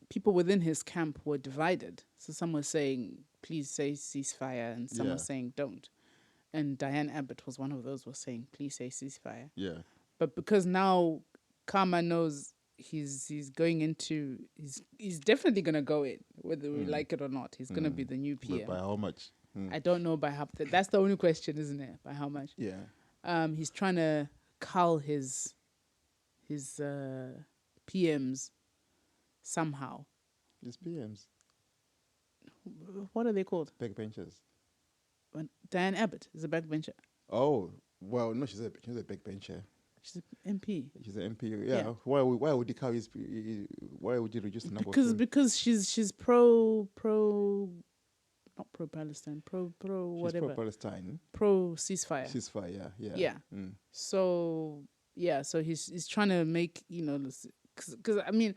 People within his camp were divided. So some were saying, please say ceasefire, and some were saying don't. And Diane Abbott was one of those who was saying, please say ceasefire. Yeah. But because now Kama knows he's going into, he's definitely going to go in, whether we like it or not. He's going to be the new PM. But by how much? I don't know by how. That's the only question, isn't it? By how much? Yeah. He's trying to cull his PMs somehow. His PMs? What are they called? Backbenchers. Diane Abbott is a backbencher. Oh, well, no, she's a backbencher. She's an MP. She's an MP. Yeah. Why would he cover his? Why would you reduce the number? Because she's pro not pro Palestine, pro whatever. Pro Palestine. Pro ceasefire. Ceasefire. Yeah. Yeah. So he's trying to make, because I mean,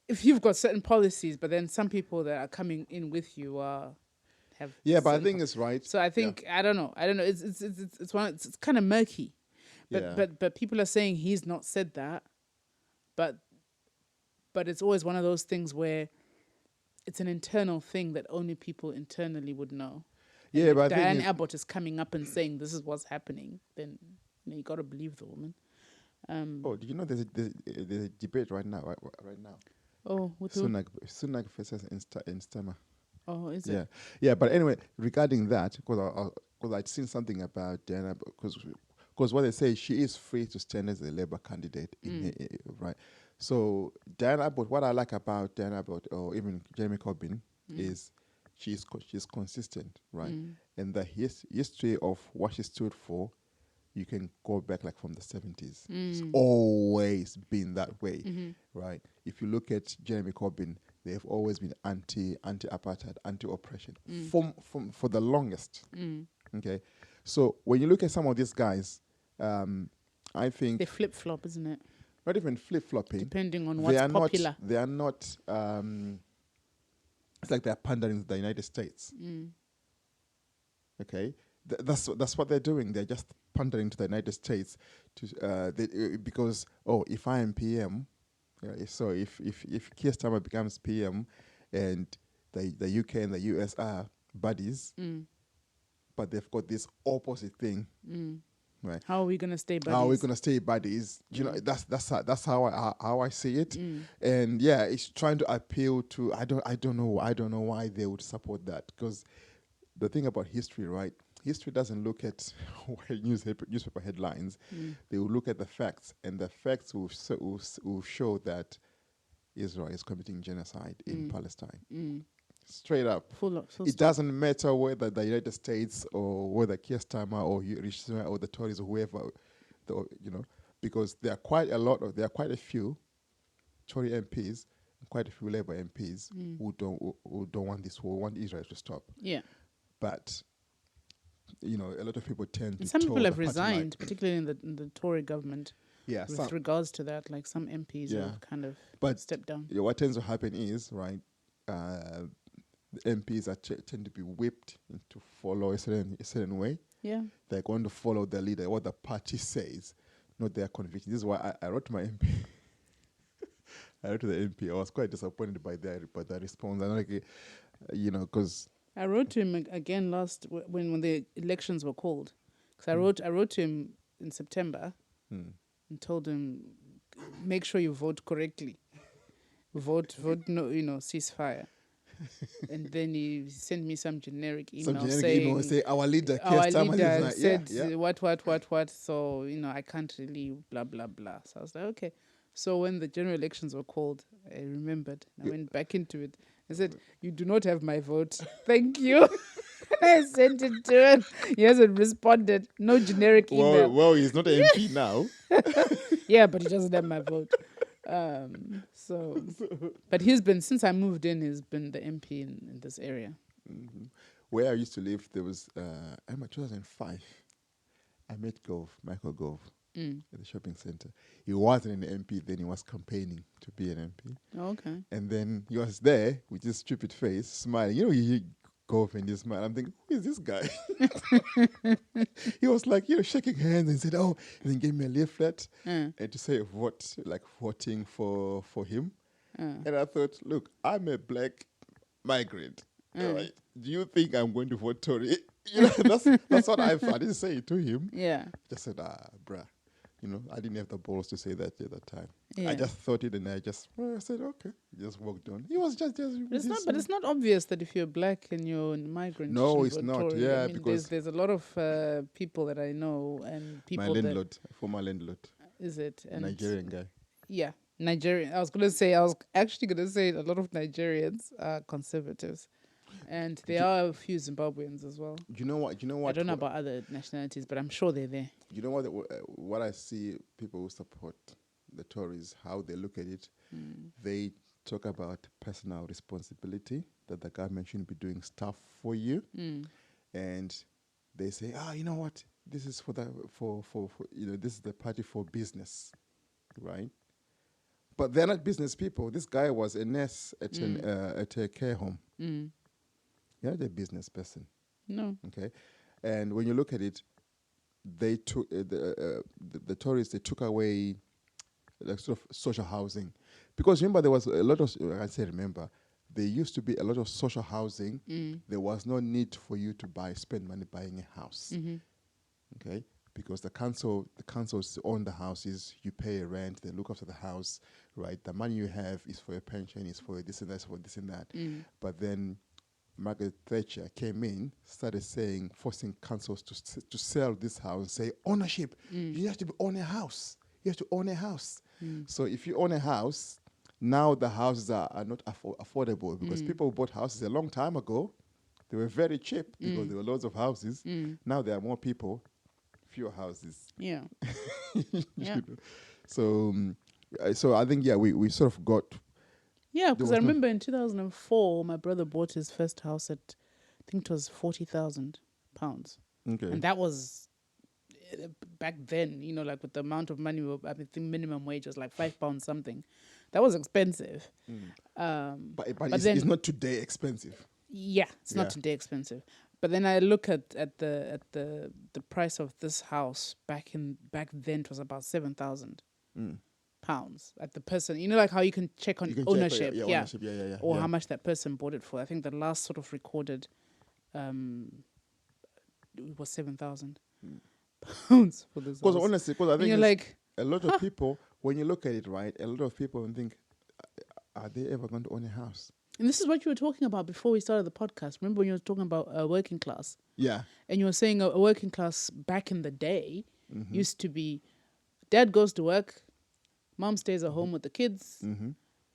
if you've got certain policies, but then some people that are coming in with you have. Yeah, but I think it's right. So I think I don't know. It's kind of murky. But people are saying he's not said that, but it's always one of those things where it's an internal thing that only people internally would know. Yeah, but Diane Abbott is coming up and saying this is what's happening, then you got to believe the woman. Did you know there's a debate right now? Right now. Oh, with Sunak versus Starmer. Oh, is it? Yeah. But anyway, regarding that, because I'd seen something about Diana, because what they say, she is free to stand as a Labour candidate, right? So Diana Abbott, what I like about Diana Abbott or even Jeremy Corbyn is she's consistent, right? And the history of what she stood for, you can go back like from the 70s. It's always been that way, right? If you look at Jeremy Corbyn, they've always been anti-apartheid, anti-oppression for the longest. Okay, so when you look at some of these guys, I think they flip-flop, isn't it? Not even flip-flopping. Depending on what's popular. They are not. It's like they're pandering to the United States. Okay, that's what they're doing. They're just pandering to the United States because if I am PM, so if Keir Starmer becomes PM, and the UK and the US are buddies, but they've got this opposite thing. Right. How are we gonna stay buddies? How are we gonna stay buddies? You know, that's how I see it. And yeah, it's trying to appeal to. I don't know why they would support that, because the thing about history, right? History doesn't look at newspaper headlines. They will look at the facts, and the facts will show that Israel is committing genocide in Palestine. Straight up. It doesn't matter whether the United States or whether Keir Starmer or Rishi Sunak or the Tories or whoever, because there are quite a few Tory MPs and quite a few Labour MPs who don't want this war, want Israel to stop. Yeah. But a lot of people tend to. Some people have resigned, particularly in the Tory government. Yeah. With regards to that, like some MPs have kind of stepped down. What tends to happen is, right, the MPs tend to be whipped to follow a certain way. Yeah. They're going to follow the leader, what the party says, not their conviction. This is why I wrote to my MP. I wrote to the MP. I was quite disappointed by their response. And because I wrote to him again when the elections were called. Because I wrote to him in September and told him, make sure you vote correctly. Vote no, ceasefire. And then he sent me some generic email saying our leader said what. So I can't really blah blah blah. So I was like, okay. So when the general elections were called, I remembered. I went back into it. I said, you do not have my vote. Thank you. I sent it to him. He hasn't responded. No generic email. Well, he's not an MP now. Yeah, but he doesn't have my vote. But he's been, since I moved in, he's been the MP in this area. Where I used to live, there was, 2005, I met Michael Gove at the shopping center. He wasn't an MP then, he was campaigning to be an MP. Oh, okay. And then he was there with his stupid face, smiling. You Gove and he smiled. I'm thinking, who is this guy? He was like, shaking hands and said, and then gave me a leaflet and to say voting for him. And I thought, look, I'm a black migrant. Right? Do you think I'm going to vote Tory? That's what I didn't say it to him. Yeah. I just said, bruh. I didn't have the balls to say that at that time. Yeah. I just thought it, and I said, okay. Just walked on. He was just. But it's not obvious that if you're black and you're a migrant. No, it's not. Tory. Yeah, because there's a lot of people that I know and people. My former landlord. Is it and Nigerian guy? Yeah, Nigerian. I was actually gonna say a lot of Nigerians are conservatives. And there are a few Zimbabweans as well. Do you know what? I don't know about other nationalities, but I'm sure they're there. You know what I see people who support the Tories, how they look at it, they talk about personal responsibility, that the government shouldn't be doing stuff for you. And they say, you know what? This is this is the party for business, right? But they're not business people. This guy was a nurse at a care home. You're not a business person. No. Okay. And when you look at it, they took the Tories. They took away sort of social housing, because remember there was a lot of. There used to be a lot of social housing. There was no need for you to spend money buying a house. Okay, because the councils own the houses. You pay a rent. They look after the house. Right. The money you have is for your pension. Is for this and that. For this and that. But then Margaret Thatcher came in, started forcing councils to sell this house, say ownership. You have to own a house. You have to own a house. So if you own a house, now the houses are not affordable, because people bought houses a long time ago, they were very cheap because there were loads of houses. Now there are more people, fewer houses. Yeah. Yeah. You know? So I think we sort of got. Yeah, because I remember in 2004, my brother bought his first house at, I think it was £40,000, Okay. and that was back then. You know, like with the amount of money, I think minimum wage was like £5 something. That was expensive. But it's not today expensive. Yeah, it's not today expensive. But then I look at the price of this house back then it was about £7,000 at the person. You know, like how you can check on ownership, ownership, or how much that person bought it for. I think the last sort of recorded, it was £7,000 for this. Because honestly, I think you're like a lot of people, when you look at it, right, a lot of people think, are they ever going to own a house? And this is what you were talking about before we started the podcast. Remember when you were talking about working class? Yeah. And you were saying a working class back in the day used to be, dad goes to work, mom stays at home with the kids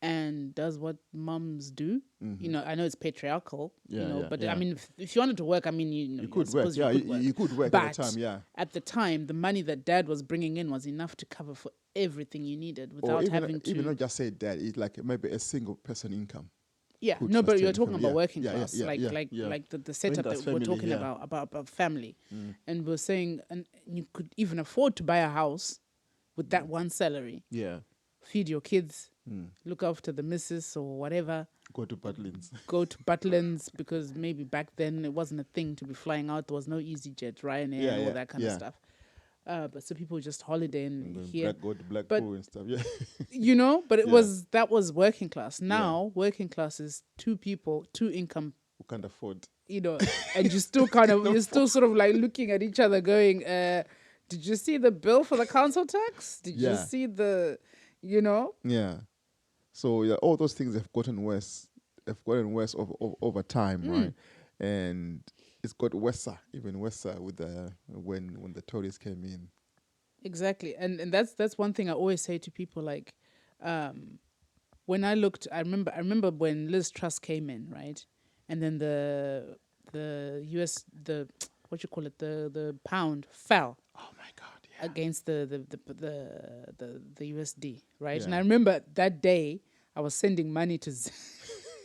and does what moms do. You know, I know it's patriarchal, but I mean, if you wanted to work, I mean, you could work. You could work but at the time, yeah. At the time, the money that dad was bringing in was enough to cover for everything you needed without having to... Even not just say dad, it's like maybe a single person income. Yeah, no, but you're talking about working class, like the setup that family, we're talking about family. And we're saying, and you could even afford to buy a house with that one salary. Yeah. Feed your kids, look after the missus or whatever. Go to Butlins because maybe back then it wasn't a thing to be flying out. There was no EasyJet, Ryanair, and all that kind of stuff. But so people just holiday in here. Go to Blackpool and stuff, yeah. You know, but that was working class. Now, working class is two people, two income. Who can't afford. You know, and you still you're still sort of like looking at each other going, did you see the bill for the council tax? Did you see the, you know? Yeah. So, all those things have gotten worse. Over time, right? And it's got even worse with when the Tories came in. Exactly, and that's one thing I always say to people. Like, when I remember when Liz Truss came in, right, and then the US the pound fell. Oh my God! Yeah. Against the USD, right? Yeah. And I remember that day I was sending money to Zip.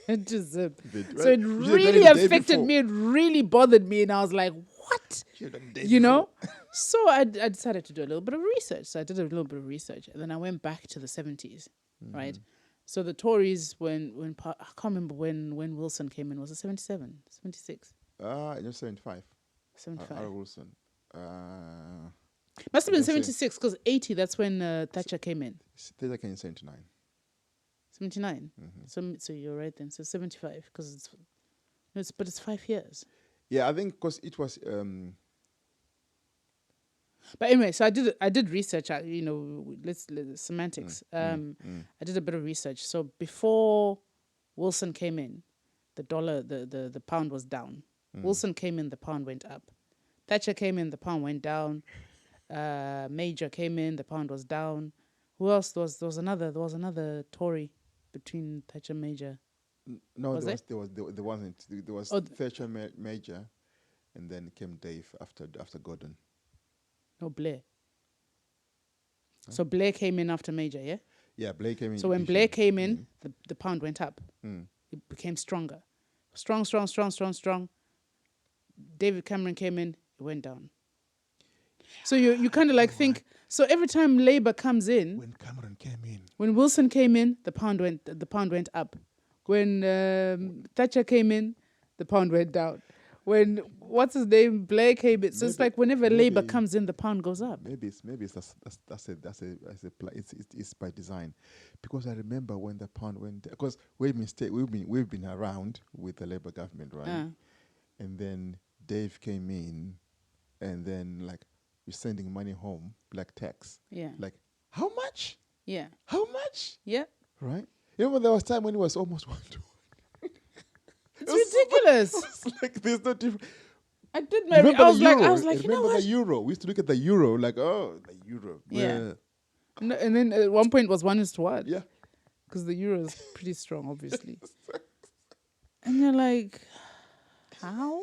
So it really affected me. It really bothered me. And I was like, what? You know? So I decided to do a little bit of research. So I did a little bit of research. And then I went back to the 70s, right? So the Tories, when I can't remember when Wilson came in. Was it 77, 76? It was 75. 75. Wilson. Must have been 76 because 80, that's when Thatcher came in. Thatcher came in 79. 79. So you're right then. So 75 because it's 5 years. Yeah, I think because it was. But anyway, so I did research. Let's semantics. I did a bit of research. So before Wilson came in, the dollar, the pound was down. Wilson came in, the pound went up. Thatcher came in, the pound went down. Major came in, the pound was down. Who else? There was another Tory between Thatcher and Major. No, there wasn't. There was Thatcher Major, and then came Dave after Gordon. No, Blair. Huh? So Blair came in after Major, yeah? Yeah, Blair came in. So when Blair came in, the pound went up. It became stronger. Strong. David Cameron came in, it went down. So you kind of like think, so every time Labour comes in, when Cameron came in, when Wilson came in, the pound went up. When Thatcher came in, the pound went down. When Blair came in, so it's like whenever Labour comes in, the pound goes up. Maybe it's by design, because I remember when the pound went, because we've been around with the Labour government, right? And then Dave came in, and then like, we're sending money home, like tax. Yeah. Like, how much? Yeah. How much? Yeah. Right? You know, there was time when it was almost 1-1. It's ridiculous. It's like, there's no difference. I did maybe. I was like, you know what? Remember the euro? We used to look at the euro, like, oh, the euro. Yeah. And then at one point it was 1:1. Yeah. Because the euro is pretty strong, obviously. And you're like, How?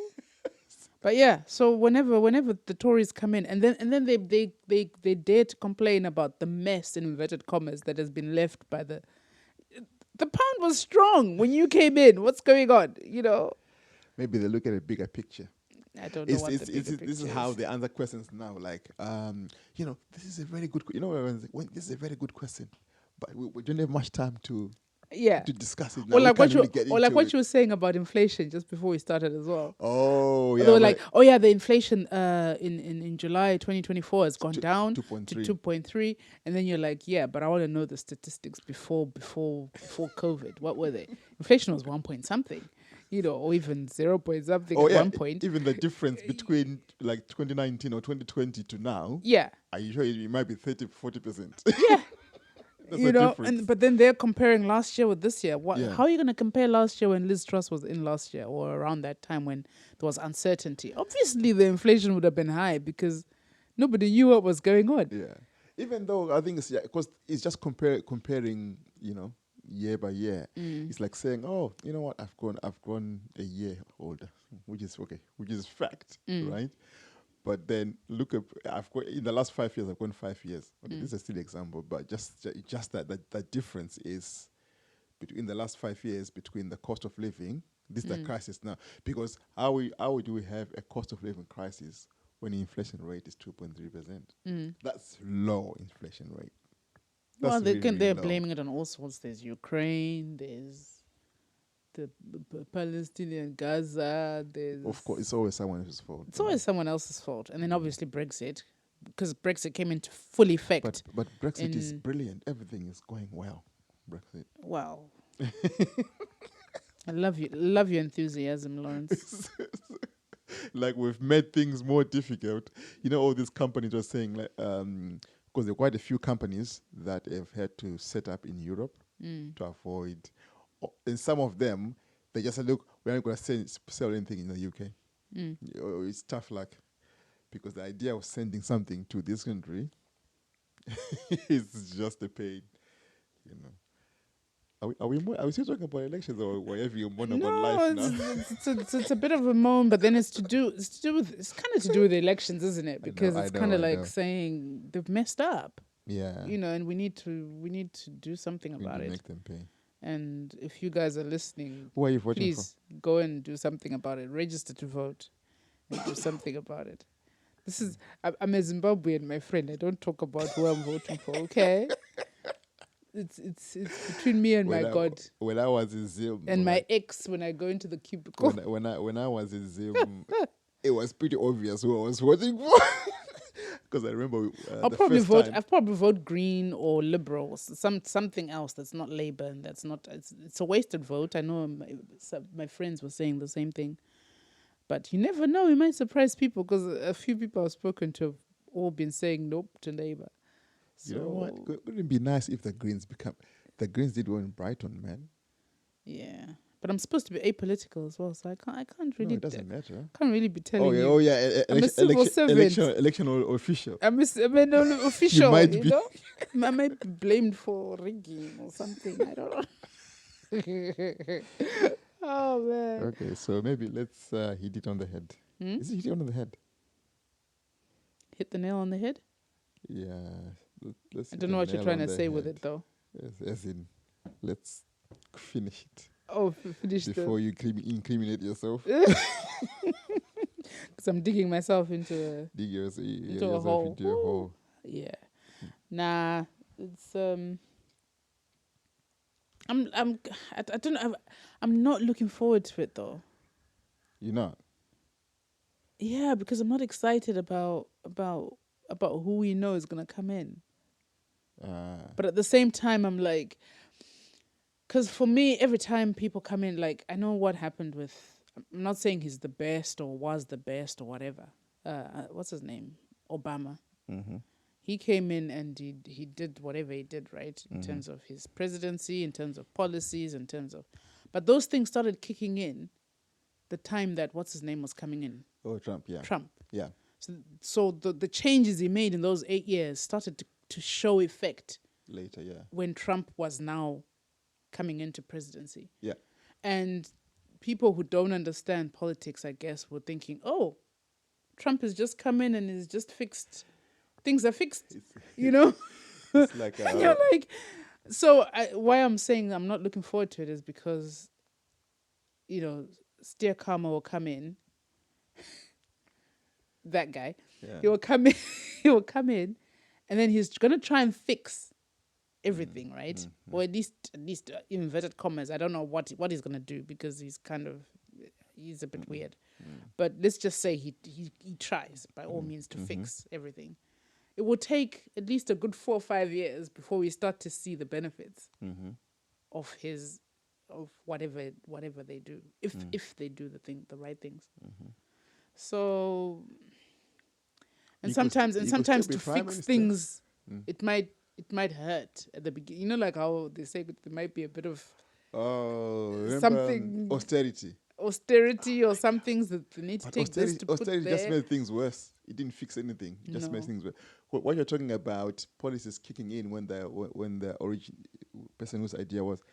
But yeah, so whenever the Tories come in, and then they dare to complain about the mess in inverted commas that has been left by the pound was strong when you came in. What's going on? You know. Maybe they look at a bigger picture. I don't know what the bigger picture this is how they answer questions now. Like, this is a very good. When this is a very good question, but we don't have much time to discuss it now. Or like what you were saying about inflation just before we started as well. Oh yeah. They were like, the inflation in July 2024 has gone down to 2.3, and then you're like, yeah, but I want to know the statistics before COVID. What were they? Inflation was 1 point something. Or even 0 point something at one point. Even the difference between like 2019 or 2020 to now. Yeah. Are you sure it might be 30-40%? Yeah. That's but then they're comparing last year with this year. How are you going to compare last year when Liz Truss was in last year, or around that time when there was uncertainty? Obviously, the inflation would have been high because nobody knew what was going on. Yeah. Even though I think it's because it's just comparing, year by year. It's like saying, oh, you know what, I've grown a year older, which is okay, which is fact, right? But then look up, in the last 5 years, I've gone 5 years. Okay, this is a silly example, but just that difference is between the last 5 years between the cost of living. This is the crisis now, because how do we have a cost of living crisis when the inflation rate is 2.3%? That's low inflation rate. That's they're blaming it on all sorts. There's Ukraine, there's the Palestinian Gaza, there's... Of course, it's always someone else's fault. It's always someone else's fault. And then obviously Brexit, because Brexit came into full effect. But Brexit is brilliant. Everything is going well. Brexit. Wow. I love your enthusiasm, Lawrence. Like, we've made things more difficult. All these companies are saying, like, because there are quite a few companies that have had to set up in Europe to avoid. And some of them, they just said, look, we're not going to sell anything in the UK. It's tough luck, because the idea of sending something to this country is just a pain, Are we still talking about elections, or whatever you moan about life now? It's a bit of a moan, but then it's kind of to do with elections, isn't it? Because it's kind of like saying they've messed up. Yeah. And we need to do something about it. Make them pay. And if you guys are listening, who are you voting please go and do something about it. Register to vote and do something about it. I'm a Zimbabwean, my friend. I don't talk about who I'm voting for, okay? It's between me and my God. When I was in Zim, and my ex, when I go into the cubicle. When I was in Zim, it was pretty obvious who I was voting for. Because I remember I'll probably vote Green or Liberal, something else that's not Labour, and that's not. It's a wasted vote. I know my friends were saying the same thing, but you never know. You might surprise people, because a few people I've spoken to have all been saying nope to Labour. So, you know what? Wouldn't it be nice if the Greens did one in Brighton, man? Yeah. But I'm supposed to be apolitical as well, so I can't really. No, it doesn't matter. Can't really be telling you. Oh yeah. I'm a civil servant. Election official. I'm an official. You might be. I might be blamed for rigging or something. I don't know. Oh man. Okay, so maybe let's hit it on the head. Is it hit it on the head? Hit the nail on the head? Yeah. I don't know what you're trying to say with it, though. As in, let's finish it. Oh, finish before you incriminate yourself. Because I'm digging myself into a hole. Yeah. Nah, it's I don't know. I'm not looking forward to it, though. You're not? Yeah, because I'm not excited about who we know is gonna come in. But at the same time, I'm like, because for me, every time people come in, like, I know what happened with. I'm not saying he's the best or was the best or whatever. What's his name? Obama. Mm-hmm. He came in and he did whatever he did, right? In terms of his presidency, in terms of policies, in terms of... But those things started kicking in the time that what's his name was coming in. Oh, Trump, yeah. Trump. Yeah. So the changes he made in those 8 years started to show effect. Later, yeah. When Trump was now coming into presidency. Yeah. And people who don't understand politics, I guess, were thinking, oh, Trump has just come in and has just fixed, things are fixed, you know? It's like, and you're like, so why I'm saying I'm not looking forward to it is because, you know, Steer Karma will come in, that guy, he will come in, and then he's going to try and fix everything, right? Mm-hmm. Or at least inverted commas. I don't know what he's going to do because he's a bit weird. But let's just say he tries by all means to fix everything. It will take at least a good 4 or 5 years before we start to see the benefits of whatever they do, if they do the right things. So, and sometimes to fix things, it might hurt at the beginning. You know, like how they say there might be a bit of something austerity or some things that they need to take this to put there. Austerity just made things worse. It didn't fix anything. It just made things worse. What you're talking about, policies kicking in when the origin person whose idea was,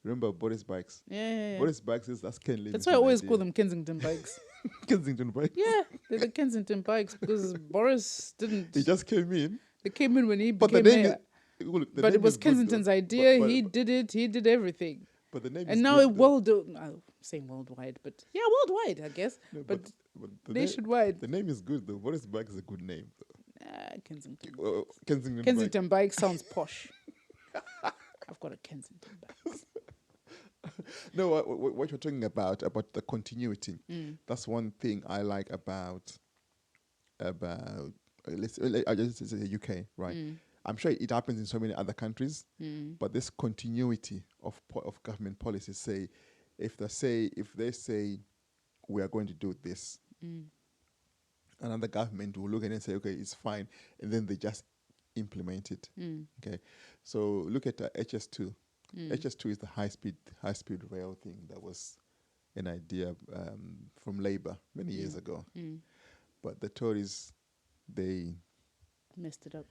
remember Boris Bikes? Yeah. Boris Bikes that's Ken Livingstone. That's why I always call them Kensington Bikes. Kensington Bikes? Yeah, they're the Kensington Bikes because Boris didn't. He just came in. They came in when he became mayor. But it was Kensington's idea. But he did it. He did everything. But the name and is now good, I'm saying worldwide, but yeah, worldwide, I guess. No, but nationwide. The name is good though. Boris Bike is a good name though. Kensington. Kensington Bike sounds posh. I've got a Kensington Bike. No, what you're talking about the continuity. That's one thing I like about I just say the UK, right? I'm sure it happens in so many other countries, but this continuity of government policies say if they say we are going to do this, another government will look at it and say, okay, it's fine, and then they just implement it. Okay, so look at HS2. HS2 is the high speed rail thing that was an idea from Labour many years ago, but the Tories, they messed it up.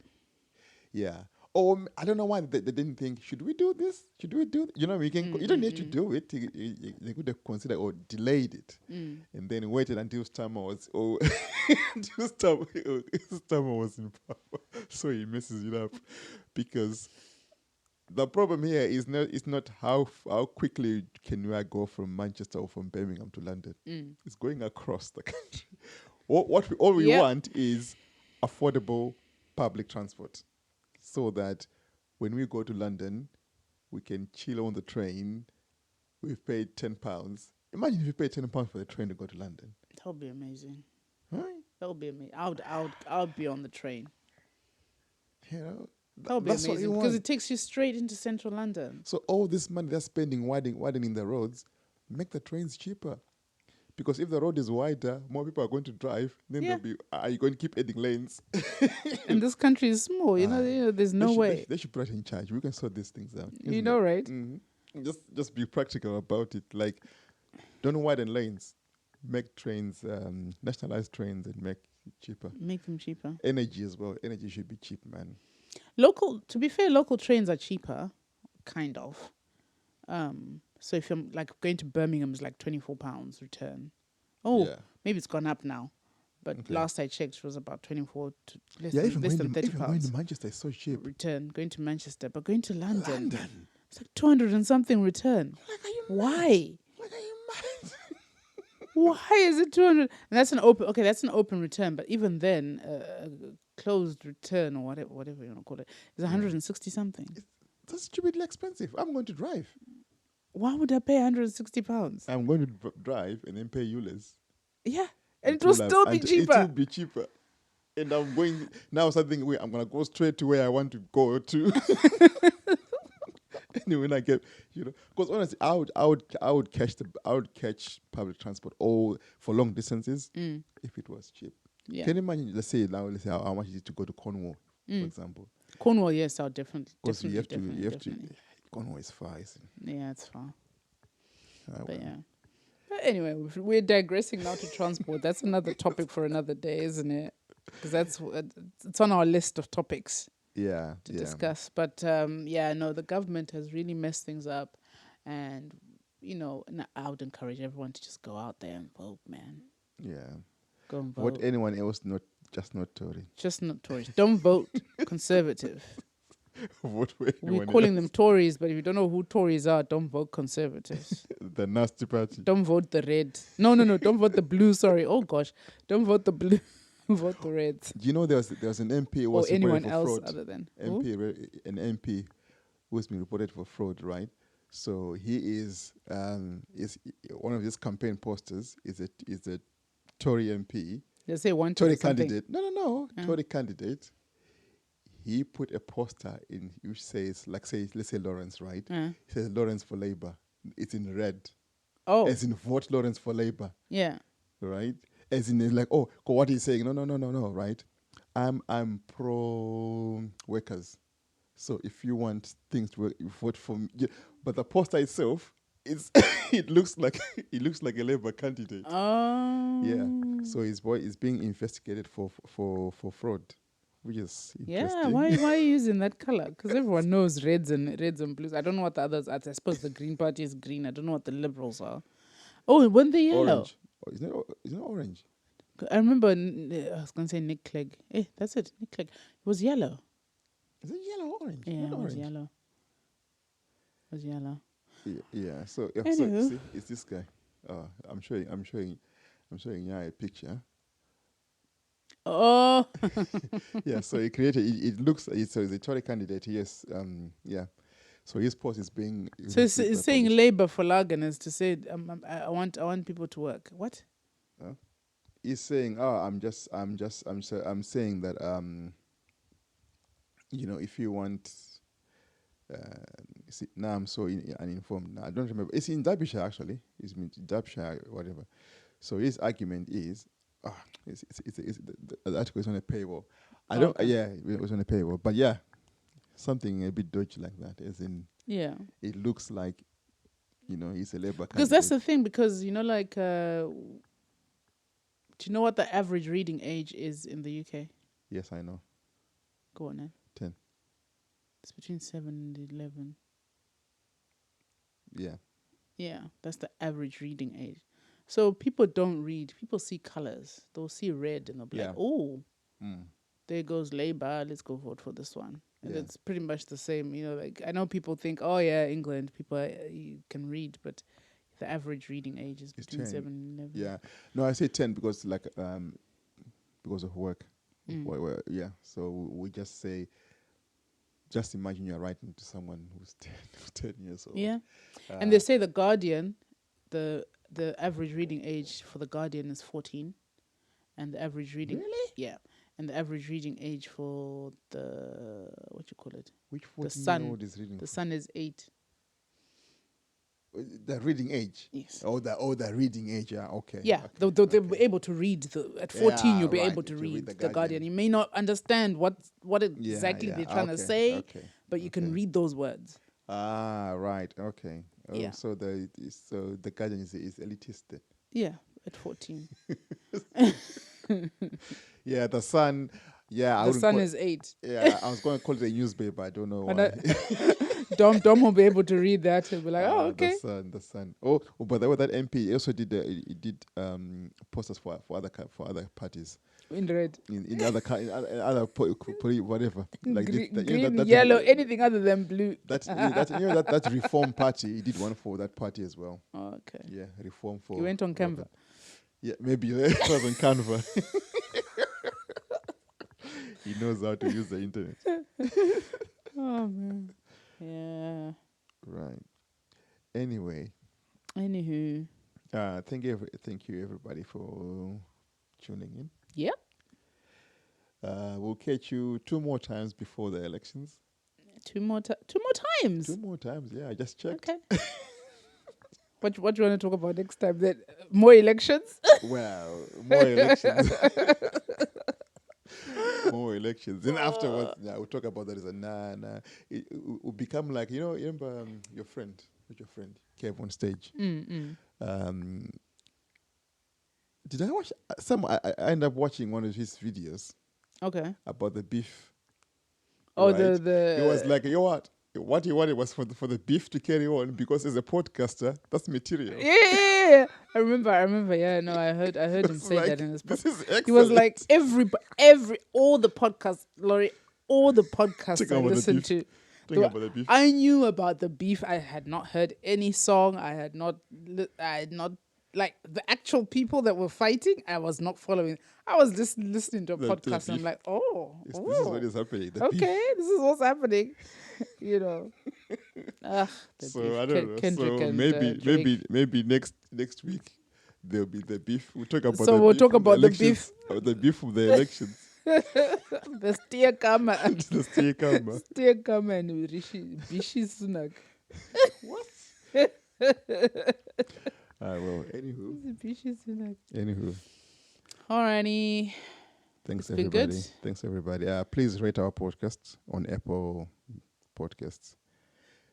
Yeah. Or I don't know why they didn't think, should we do this? Should we do it? You know, you don't need to do it. They could have considered or delayed it, and then waited until Starmer was in power, so he messes it up. Because the problem here is not how quickly can you go from Manchester or from Birmingham to London. It's going across the country. All we want is affordable public transport, so that when we go to London, we can chill on the train. We've paid £10. Imagine if you paid £10 for the train to go to London. That would be amazing. Right? That would be amazing. I would be on the train. You know, that would be amazing because it takes you straight into central London. So all this money they're spending widening the roads, make the trains cheaper. Because if the road is wider, more people are going to drive. Then are you going to keep adding lanes? And this country is small, you know. There's no way. They should put us in charge. We can sort these things out. You know, right? Mm-hmm. Just be practical about it. Like, don't widen lanes. Make trains, nationalize trains, and make it cheaper. Make them cheaper. Energy as well. Energy should be cheap, man. To be fair, local trains are cheaper, kind of. So if you're like going to Birmingham is like £24 return. Maybe it's gone up now, but last I checked it was about 24 to less than £30. Even going to Manchester is so cheap. Return going to Manchester, but going to London. It's like 200 and something return. Why? Like, are you mad? Why is it 200? And that's an open return, but even then, closed return or whatever you want to call it is 160 something. That's stupidly expensive. I'm going to drive. Why would I pay £160? I'm going to drive and then pay you less. Yeah, and it will still be cheaper. It will be cheaper. And I'm going now. I'm going to go straight to where I want to go to. And when I get, because honestly, I would catch public transport for long distances if it was cheap. Yeah. Can you imagine? Let's say how much is it to go to Cornwall, for example? Cornwall, yes, I'll definitely. Because you have to. Cornwall is far, isn't it? Yeah, it's far. But anyway, we're digressing now to transport. That's another topic for another day, isn't it? Because it's on our list of topics. To discuss. But the government has really messed things up, and I would encourage everyone to just go out there and vote, man. Yeah. Go and vote. What anyone else, not Tory. Just not Tories. Don't vote Conservative. Vote for We're calling them Tories, but if you don't know who Tories are, don't vote Conservatives. The nasty party. Don't vote the red. No. Don't vote the blue. Sorry. Oh gosh. Don't vote the blue. Vote the reds. Do you know there was an MP who or was anyone reported for else fraud? other than an MP who's been reported for fraud, right? So he is one of his campaign posters is a Tory MP. They say one Tory candidate. No. Tory candidate. He put a poster in which says, let's say Lawrence, right? It says Lawrence for Labour. It's in red. Oh. As in vote Lawrence for Labour. Yeah. Right? As in like, what he's saying, no, right? I'm pro workers. So if you want things to work, you vote for me. Yeah. But the poster itself it looks like a Labour candidate. Oh. Yeah. So his boy is being investigated for fraud, which is interesting. Yeah. Why are you using that color? Because everyone knows reds and blues. I don't know what the others are. I suppose the Green Party is green. I don't know what the Liberals are. Oh, when the yellow. Orange. Oh, isn't it orange? I remember. I was going to say Nick Clegg. That's it. Nick Clegg. It was yellow. Is it yellow or orange? Yeah, Not it was orange. yellow. It was yellow. Yeah. So see, it's this guy. I'm showing you a picture. Oh. Yeah. So he created. It looks. So he's a Tory candidate. Yes. Yeah. So his post is being. So it's saying Labour for Lagan is to say I want people to work. What? He's saying, I'm saying that if you want. Now I'm so uninformed. Now I don't remember. It's in Derbyshire actually. It's in Derbyshire or whatever. So his argument is, the article is on a paywall. It was on a paywall, but yeah, something a bit dodgy like that. As in, it looks like, he's a Labour candidate. Because that's the thing. Because do you know what the average reading age is in the UK? Yes, I know. Go on then. 10. It's between 7 and 11. Yeah. Yeah, that's the average reading age. So people don't read. People see colours. They'll see red and they'll be like, oh, there goes Labour. Let's go vote for this one. And it's pretty much the same. I know people think, oh, yeah, England, people you can read, but the average reading age is between 7 and 11. Yeah. No, I say 10 because because of work. Yeah. So we just say, just imagine you're writing to someone who's 10 years old. Yeah. And they say The Guardian, the average reading age for The Guardian is 14. And the average reading... Really? Yeah. And the average reading age for what you call it? Which 14-year-old is reading? The Sun is 8. The reading age? Yes. The reading age, yeah, okay. Yeah, okay. They'll be able to read. At 14, you'll be able to read The Guardian. You may not understand what exactly they're trying to say, but you can read those words. Ah, right, okay. Oh, yeah. So the Guardian is elitist then? Yeah, at 14. Yeah, The Sun... Yeah, The Sun is 8. Yeah, I was going to call it a newspaper. I don't know why. Dom will be able to read that. He'll be like, okay. The Sun. Oh, but that MP also did posters for other parties. In red. In other whatever. Like green, yellow, anything other than blue. That Reform Party. He did one for that party as well. Oh, okay. Yeah, Reform for. He went on Canva. Yeah, maybe it was on Canva. He knows how to use the internet. Oh man. Yeah. Right. Anyway. Anywho. Thank you everybody for tuning in. Yep. We'll catch you 2 more times before the elections. 2 more times? 2 more times, yeah. I just checked. Okay. What do you want to talk about next time then? More elections? Well, more elections. More elections. Then afterwards, we'll talk about that. It will become like, you remember your friend, Kev on stage? Did I watch I ended up watching one of his videos. Okay. About the beef. Oh, right? the... It was like, you know what? what he wanted was for the beef to carry on because as a podcaster, that's material. Yeah. I remember. Yeah, no, I heard him say that in his This podcast. is excellent. He was like all the podcasts, Laurie, all the podcasts Talking I about the listened beef. to. Talking about the beef. I knew about the beef. I had not heard any song. I had not like the actual people that were fighting. I was not following. I was just listening to a podcast. And I'm like, this is what is happening. The beef. okay, this is what's happening. You know. So I don't know. Kendrick so and, maybe next week there'll be the beef. We'll talk about. So the we'll beef talk from about the elections, the beef from the elections. The steer kama. The steer kama. Steer kama and Bishi Sunak. What? Well, anywho. Bishi Sunak. Anywho. Alrighty. Thanks, It's been everybody. good. Thanks, everybody. Please rate our podcast on Apple Podcasts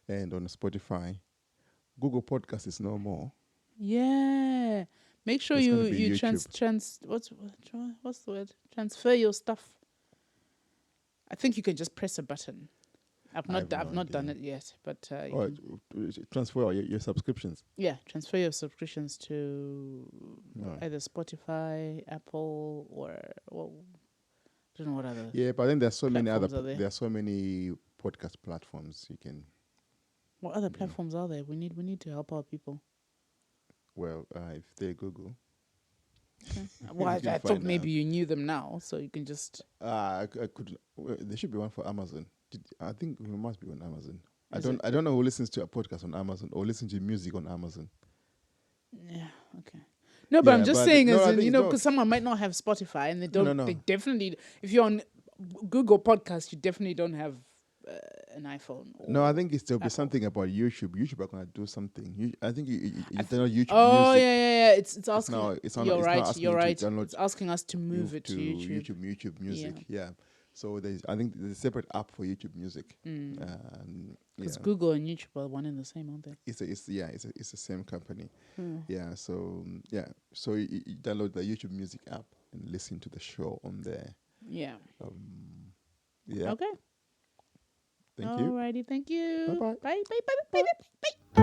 and on Spotify. Google Podcasts is no more. Yeah. Make sure It's gonna you be you YouTube. what's the word? Transfer your stuff. I think you can just press a button. I've not done it yet, but you can- Transfer your subscriptions. yeah, transfer your subscriptions to Right. either Spotify, Apple, or I don't know what other. Yeah, but then there's so many other. Platforms are there? There are so many podcast platforms you can. What other platforms are there? We need to help our people. Well, if they Google. Well, I You can thought find maybe you knew them now, so you can just. I could. Well, there should be one for Amazon. I think there must be on Amazon. Is I don't know who listens to a podcast on Amazon or listen to music on Amazon. Yeah. Okay. No, but Yeah, I'm just but saying, no, I as in, think you know, don't. because someone might not have Spotify and they don't. no. They definitely, if you're on Google Podcasts, you definitely don't have an iPhone. Or No, I think there'll be Apple. something about YouTube. YouTube are gonna do something. I think you download YouTube Oh music. yeah. It's asking. now- it's not- you're it's now right. asking You're you to right. download- It's asking us to move it to YouTube. YouTube Music. Yeah. So I think there's a separate app for YouTube Music. Because Yeah. Google and YouTube are one and the same, aren't they? It's the same company. Yeah. So So you download the YouTube Music app and listen to the show on there. Yeah. Yeah. Okay. Thank you. Alrighty. Thank you. Bye-bye. Bye. Bye. Bye. Bye. Bye. Bye.